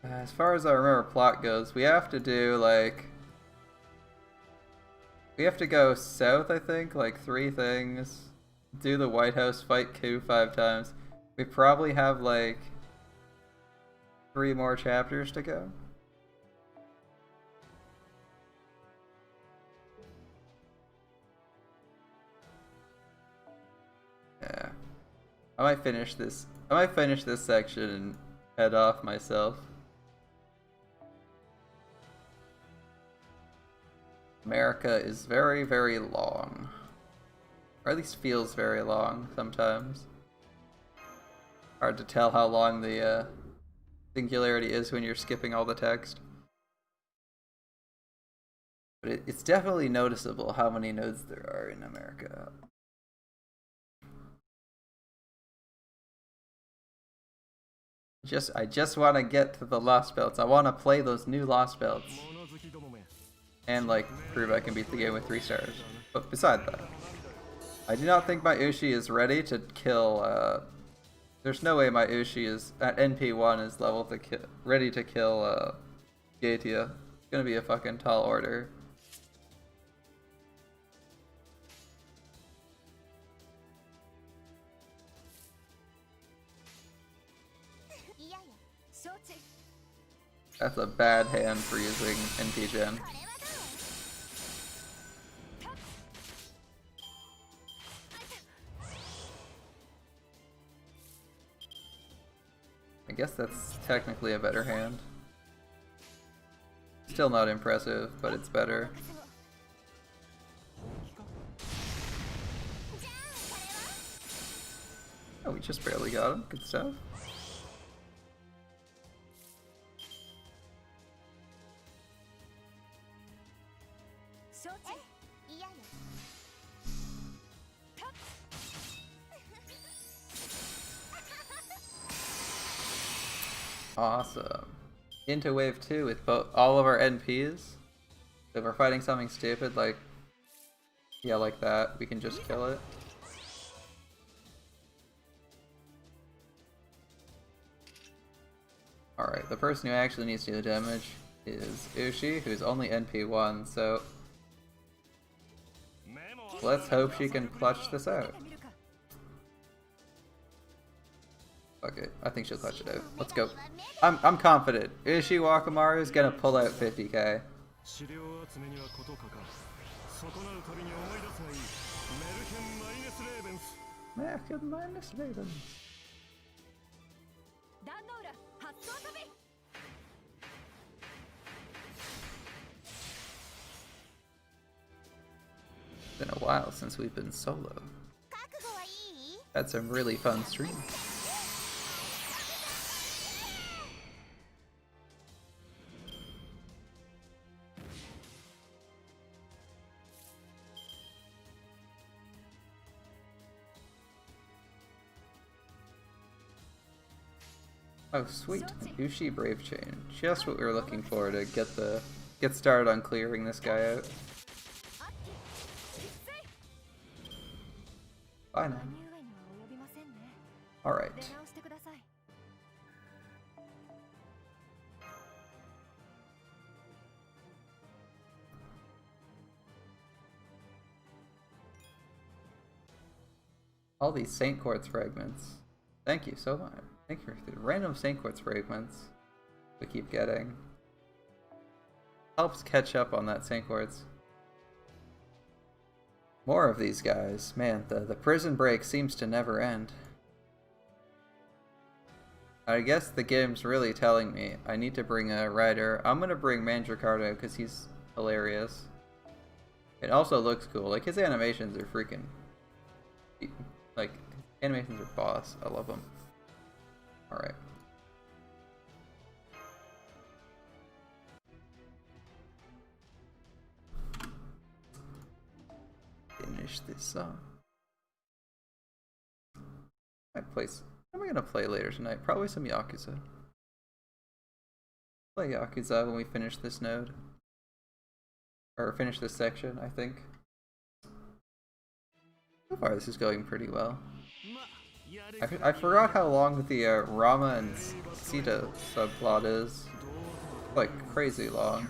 As far as I remember plot goes, we have to do like... We have to go south, I think, like 3 things. Do the White House, fight Ku 5 times. We probably have like 3 more chapters to go. Yeah. I might finish this section and head off myself. America is very, very long. Or at least feels very long sometimes. Hard to tell how long the singularity is when you're skipping all the text. But it's definitely noticeable how many nodes there are in America. I just want to get to the Lost Belts. I want to play those new Lost Belts. And like prove I can beat the game with 3 stars. But beside that, I do not think my Ushi is ready to kill, there's no way my Ushi is at NP1 is level to ready to kill Gatia. It's gonna be a fucking tall order. That's a bad hand for using NP Gen. I guess that's technically a better hand. Still not impressive, but it's better. Oh, we just barely got him. Good stuff. Awesome. Into wave 2 with all of our NPs. So if we're fighting something stupid like, yeah, like that, we can just kill it. Alright, the person who actually needs to do the damage is Ushi, who's only NP1, so let's hope she can clutch this out. Fuck it, I think she'll clutch it out. Let's go. I'm confident. Ushi Wakamaru is gonna pull out 50k. American minus Ravens. It's been a while since we've been solo. Had some really fun streams. Oh sweet, Ushi Brave Chain. Just what we were looking for to get started on clearing this guy out. Bye now. Alright. All these Saint Quartz fragments. Thank you so much. Thank you for the random Saint Quartz fragments we keep getting. Helps catch up on that Saint Quartz. More of these guys. Man, the prison break seems to never end. I guess the game's really telling me I need to bring a rider. I'm gonna bring Mandracardo because he's hilarious. It also looks cool. Like, his animations are freaking... Like, animations are boss. I love them. Alright. Finish this up. What am I gonna play later tonight? Probably some Yakuza. Play Yakuza when we finish this node. Or finish this section, I think. So far this is going pretty well. I forgot how long the Rama and Sita subplot is. Like, crazy long.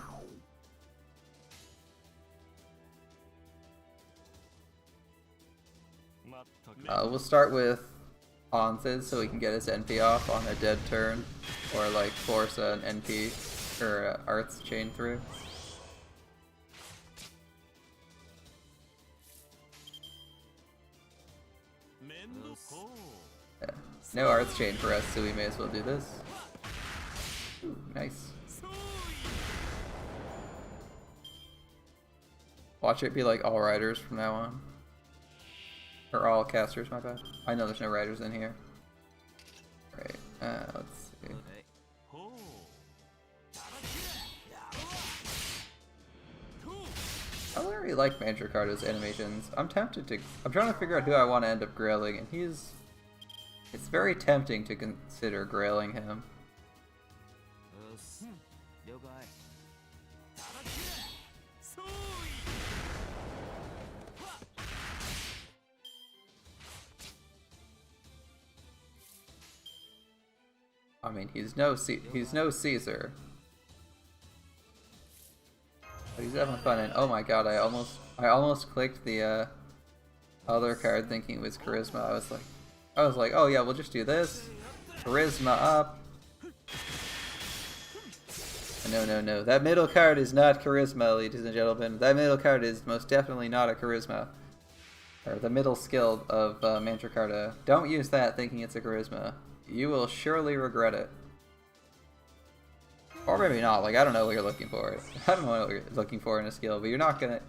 We'll start with Haunted so we can get his NP off on a dead turn. Or like force an NP or Arts chain through. Yeah. No Arts chain for us, so we may as well do this. nice. Watch it be like all riders from now on. Or all casters, my bad. I know there's no riders in here. Right, let's see. I don't really like Mandracarta's animations. I'm trying to figure out who I want to end up grailing, and it's very tempting to consider grailing him. I mean, he's no Caesar. But he's having fun, and oh my god, I almost clicked the other card thinking it was charisma. I was like, oh yeah, we'll just do this. Charisma up. No. That middle card is not charisma, ladies and gentlemen. That middle card is most definitely not a charisma. Or the middle skill of Mandracarta. Don't use that thinking it's a charisma. You will surely regret it. Or maybe not, like, I don't know what you're looking for. I don't know what you're looking for in a skill, but you're not gonna...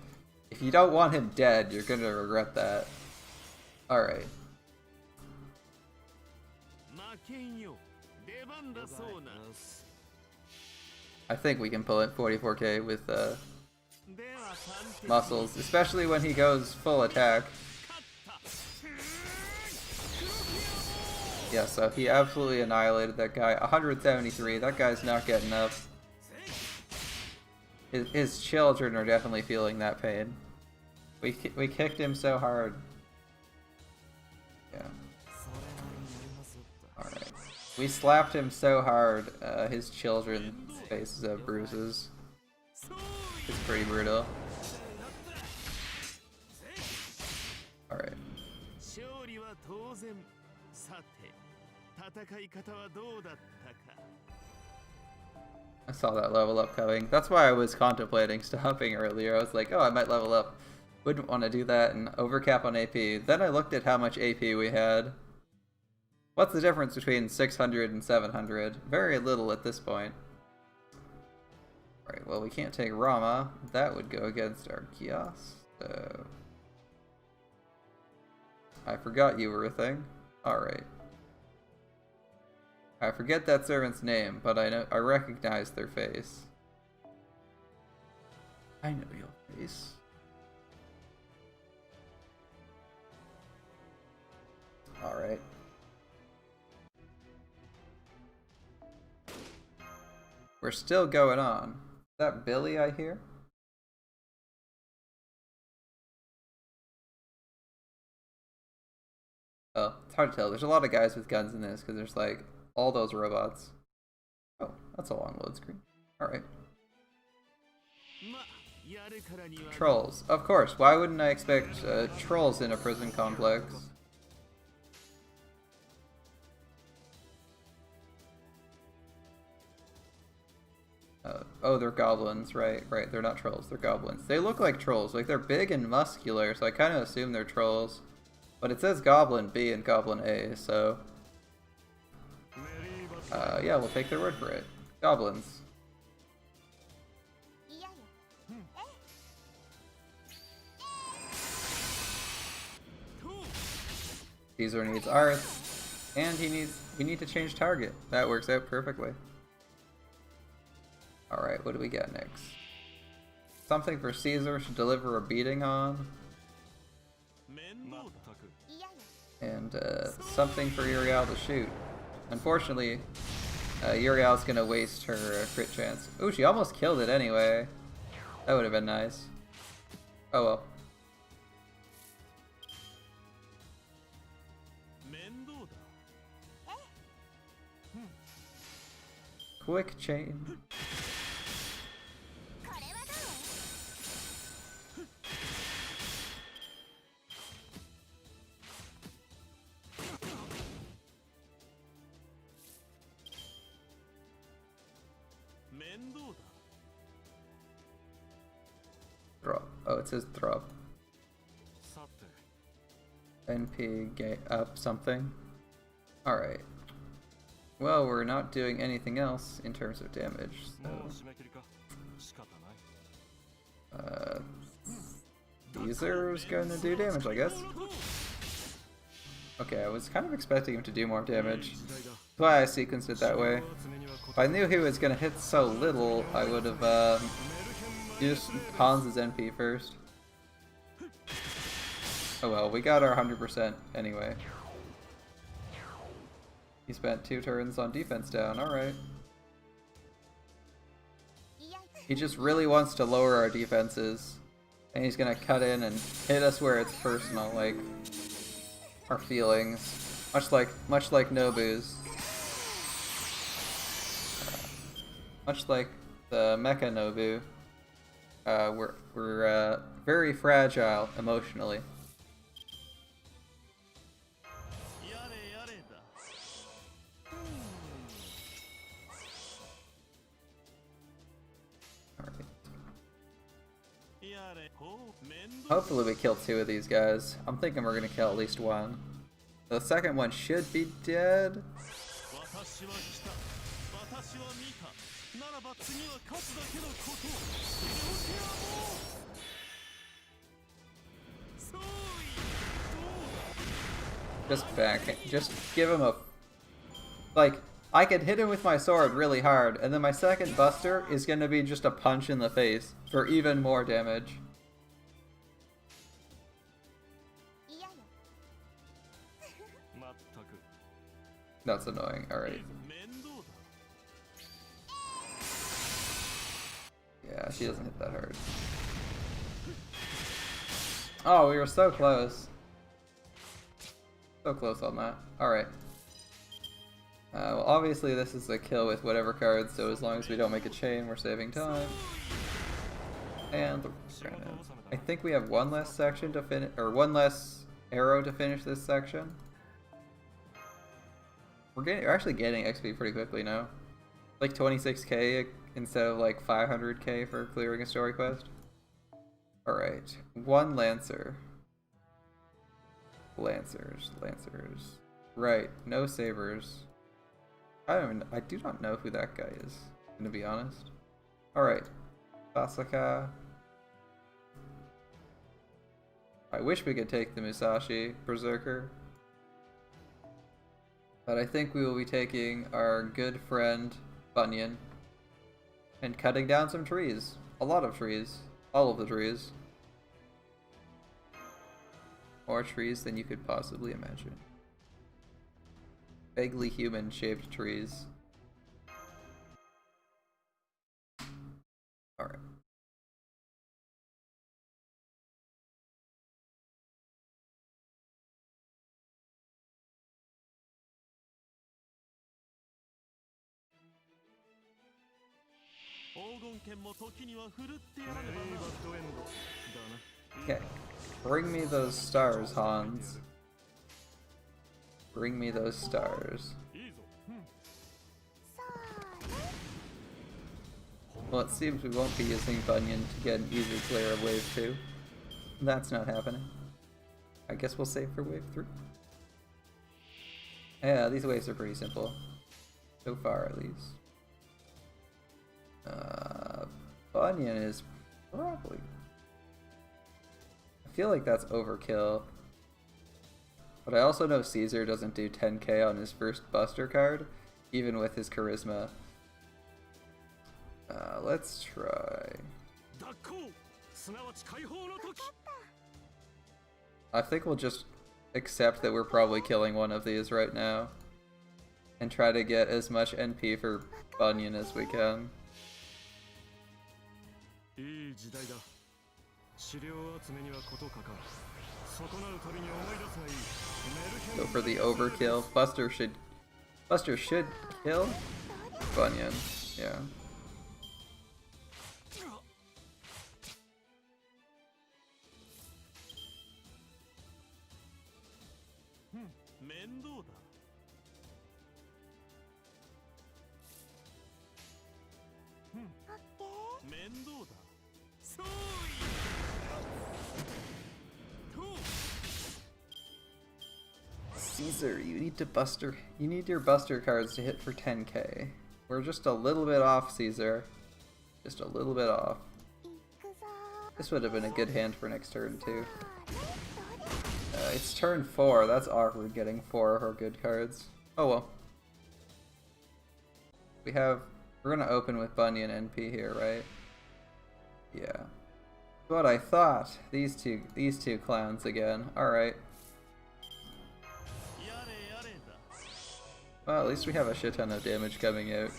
If you don't want him dead, you're gonna regret that. Alright. I think we can pull it 44k with muscles, especially when he goes full attack. Yeah, so he absolutely annihilated that guy. 173, that guy's not getting up. His children are definitely feeling that pain. We kicked him so hard. Yeah. Alright. We slapped him so hard, his children's faces have bruises. It's pretty brutal. Alright. I saw that level up coming. That's why I was contemplating stopping earlier. I was like, oh, I might level up. Wouldn't want to do that and overcap on AP. Then I looked at how much AP we had. What's the difference between 600 and 700? Very little at this point. Alright, well, we can't take Rama. That would go against our Kios. So... I forgot you were a thing. Alright. I forget that servant's name, but I recognize their face. I know your face. Alright. We're still going on. Is that Billy I hear? Oh, it's hard to tell. There's a lot of guys with guns in this because there's like all those robots. Oh, that's a long load screen. Alright. Trolls. Of course. Why wouldn't I expect trolls in a prison complex? Oh, they're goblins. Right. They're not trolls. They're goblins. They look like trolls. Like, they're big and muscular, so I kind of assume they're trolls. But it says Goblin B and Goblin A, so... yeah, we'll take their word for it. Goblins. Caesar needs arts, and we need to change target. That works out perfectly. Alright, what do we get next? Something for Caesar to deliver a beating on. And something for Uriel to shoot. Unfortunately, Uriel's gonna waste her crit chance. Ooh, she almost killed it anyway. That would have been nice. Oh well. Quick chain. Throb. Oh, it says throb. NP up something. Alright. Well, we're not doing anything else in terms of damage, so... Caesar's gonna do damage, I guess. Okay, I was kind of expecting him to do more damage. That's why I sequenced it that way. If I knew he was gonna hit so little, I would have used Hans' NP first. Oh well, we got our 100% anyway. He spent 2 turns on defense down, alright. He just really wants to lower our defenses. And he's gonna cut in and hit us where it's personal, like our feelings. Much like Nobu's. Much like the Mecha Nobu. We're very fragile emotionally. Hopefully we kill 2 of these guys. I'm thinking we're gonna kill at least 1. The second one should be dead. Just give him a... Like, I could hit him with my sword really hard, and then my second buster is gonna be just a punch in the face for even more damage. That's annoying, alright. Yeah, she doesn't hit that hard. Oh, we were so close. So close on that. Alright. Well, obviously this is a kill with whatever cards, so as long as we don't make a chain, we're saving time. And I think we have one less section to finish, or one less arrow to finish this section. We're actually getting XP pretty quickly now. Like 26k instead of like 500k for clearing a story quest. Alright, 1 Lancer. Lancers. Right, no sabers. I do not know who that guy is, to be honest. Alright, Sasaka. I wish we could take the Musashi Berserker. But I think we will be taking our good friend Bunyan and cutting down some trees. A lot of trees. All of the trees. More trees than you could possibly imagine. Vaguely human-shaped trees. Alright. Okay. Bring me those stars, Hans. Bring me those stars. Well, it seems we won't be using Bunyan to get an easy clear of Wave 2. That's not happening. I guess we'll save for Wave 3. Yeah, these waves are pretty simple. So far, at least. Bunyan is probably... I feel like that's overkill. But I also know Caesar doesn't do 10k on his first Buster card, even with his charisma. Let's try... I think we'll just accept that we're probably killing one of these right now. And try to get as much NP for Bunyan as we can. Go for the overkill. Buster should kill Bunyan. Yeah. Caesar, you need your buster cards to hit for 10k. We're just a little bit off, Caesar. Just a little bit off. This would have been a good hand for next turn too. It's turn 4, that's awkward getting 4 of our good cards. Oh well. We're gonna open with Bunyan NP here, right? Yeah. What I thought. These two clowns again. Alright. Well, at least we have a shit ton of damage coming out.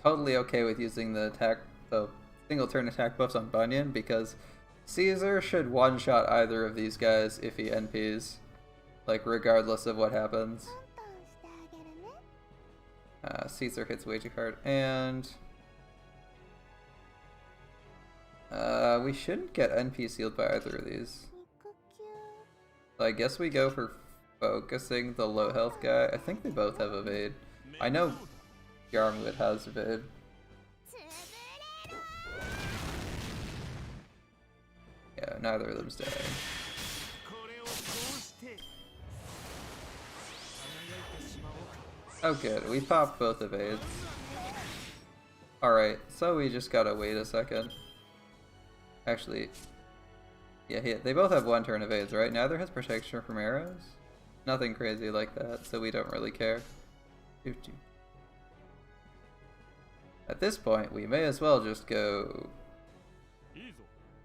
Totally okay with using the single turn attack buffs on Bunyan because Caesar should one-shot either of these guys if he NPs, like regardless of what happens. Caesar hits way too hard, and we shouldn't get NP sealed by either of these. So I guess we go for focusing the low health guy. I think they both have evade. I know Yarmwood has evade. Yeah, neither of them's dying. Oh good, we popped both evades. Alright, so we just gotta wait a second. Actually, yeah, they both have 1 turn evades, right? Neither has protection from arrows? Nothing crazy like that, so we don't really care. At this point, we may as well just go...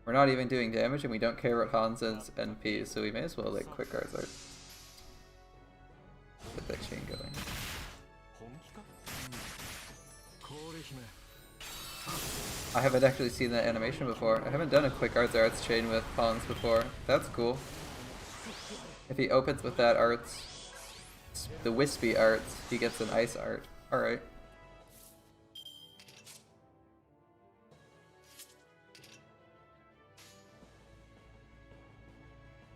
We're not even doing damage, and we don't care about Hansen's NP, so we may as well, like, quick cards art. Get that chain going. I haven't actually seen that animation before. I haven't done a quick arts chain with Hans before. That's cool. If he opens with that the wispy arts, he gets an ice art. Alright.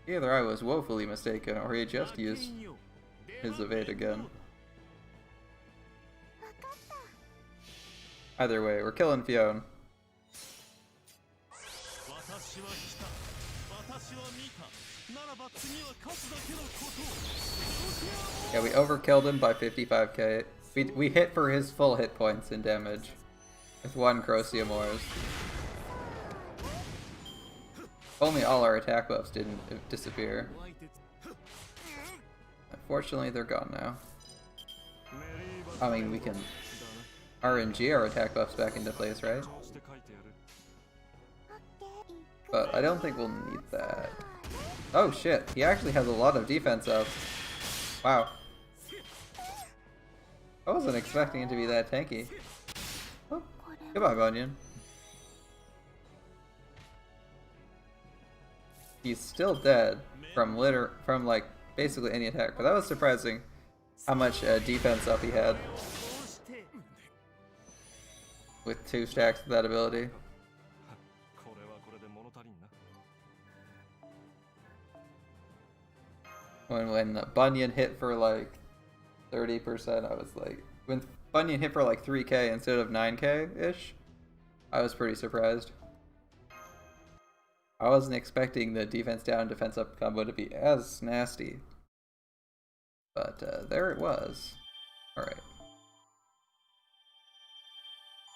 Either I was woefully mistaken, or he just used his evade again. Either way, we're killing Fionn. Yeah, we overkilled him by 55k. We hit for his full hit points in damage with 1 Crosiumors. Only all our attack buffs didn't disappear. Unfortunately, they're gone now. I mean, we can RNG our attack buffs back into place, right? But I don't think we'll need that. Oh shit, he actually has a lot of defense up. Wow. I wasn't expecting it to be that tanky. Oh, goodbye, Bunyan. He's still dead from like basically any attack, but that was surprising how much defense up he had with 2 stacks of that ability. When Bunyan hit for like 30%, I was like, when Bunyan hit for like 3k instead of 9k-ish, I was pretty surprised. I wasn't expecting the defense down, defense up combo to be as nasty. But there it was. Alright.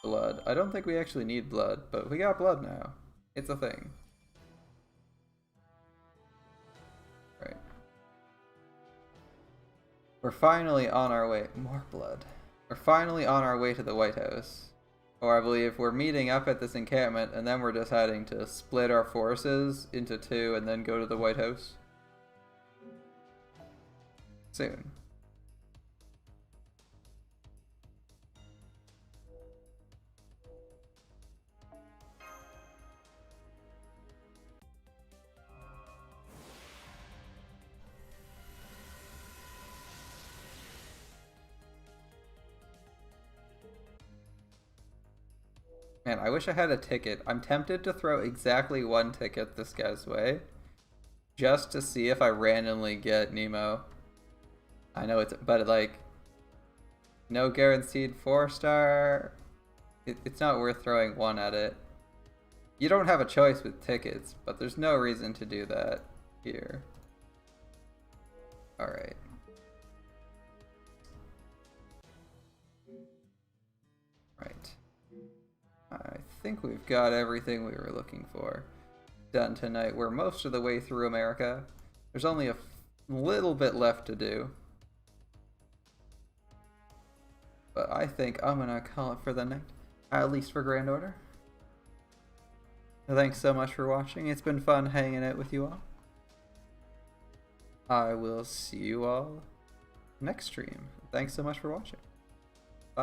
Blood. I don't think we actually need blood, but we got blood now. It's a thing. Alright. We're finally on our way. More blood. We're finally on our way to the White House. Or I believe we're meeting up at this encampment and then we're deciding to split our forces into 2 and then go to the White House. Soon. Man, I wish I had a ticket. I'm tempted to throw exactly 1 ticket this guy's way, just to see if I randomly get Nemo. I know but like, No guaranteed 4-star. It's not worth throwing 1 at it. You don't have a choice with tickets, but there's no reason to do that here. Alright. Right. I think we've got everything we were looking for done tonight. We're most of the way through America. There's only a little bit left to do. But I think I'm gonna call it for the night, at least for Grand Order. Thanks so much for watching. It's been fun hanging out with you all. I will see you all next stream. Thanks so much for watching.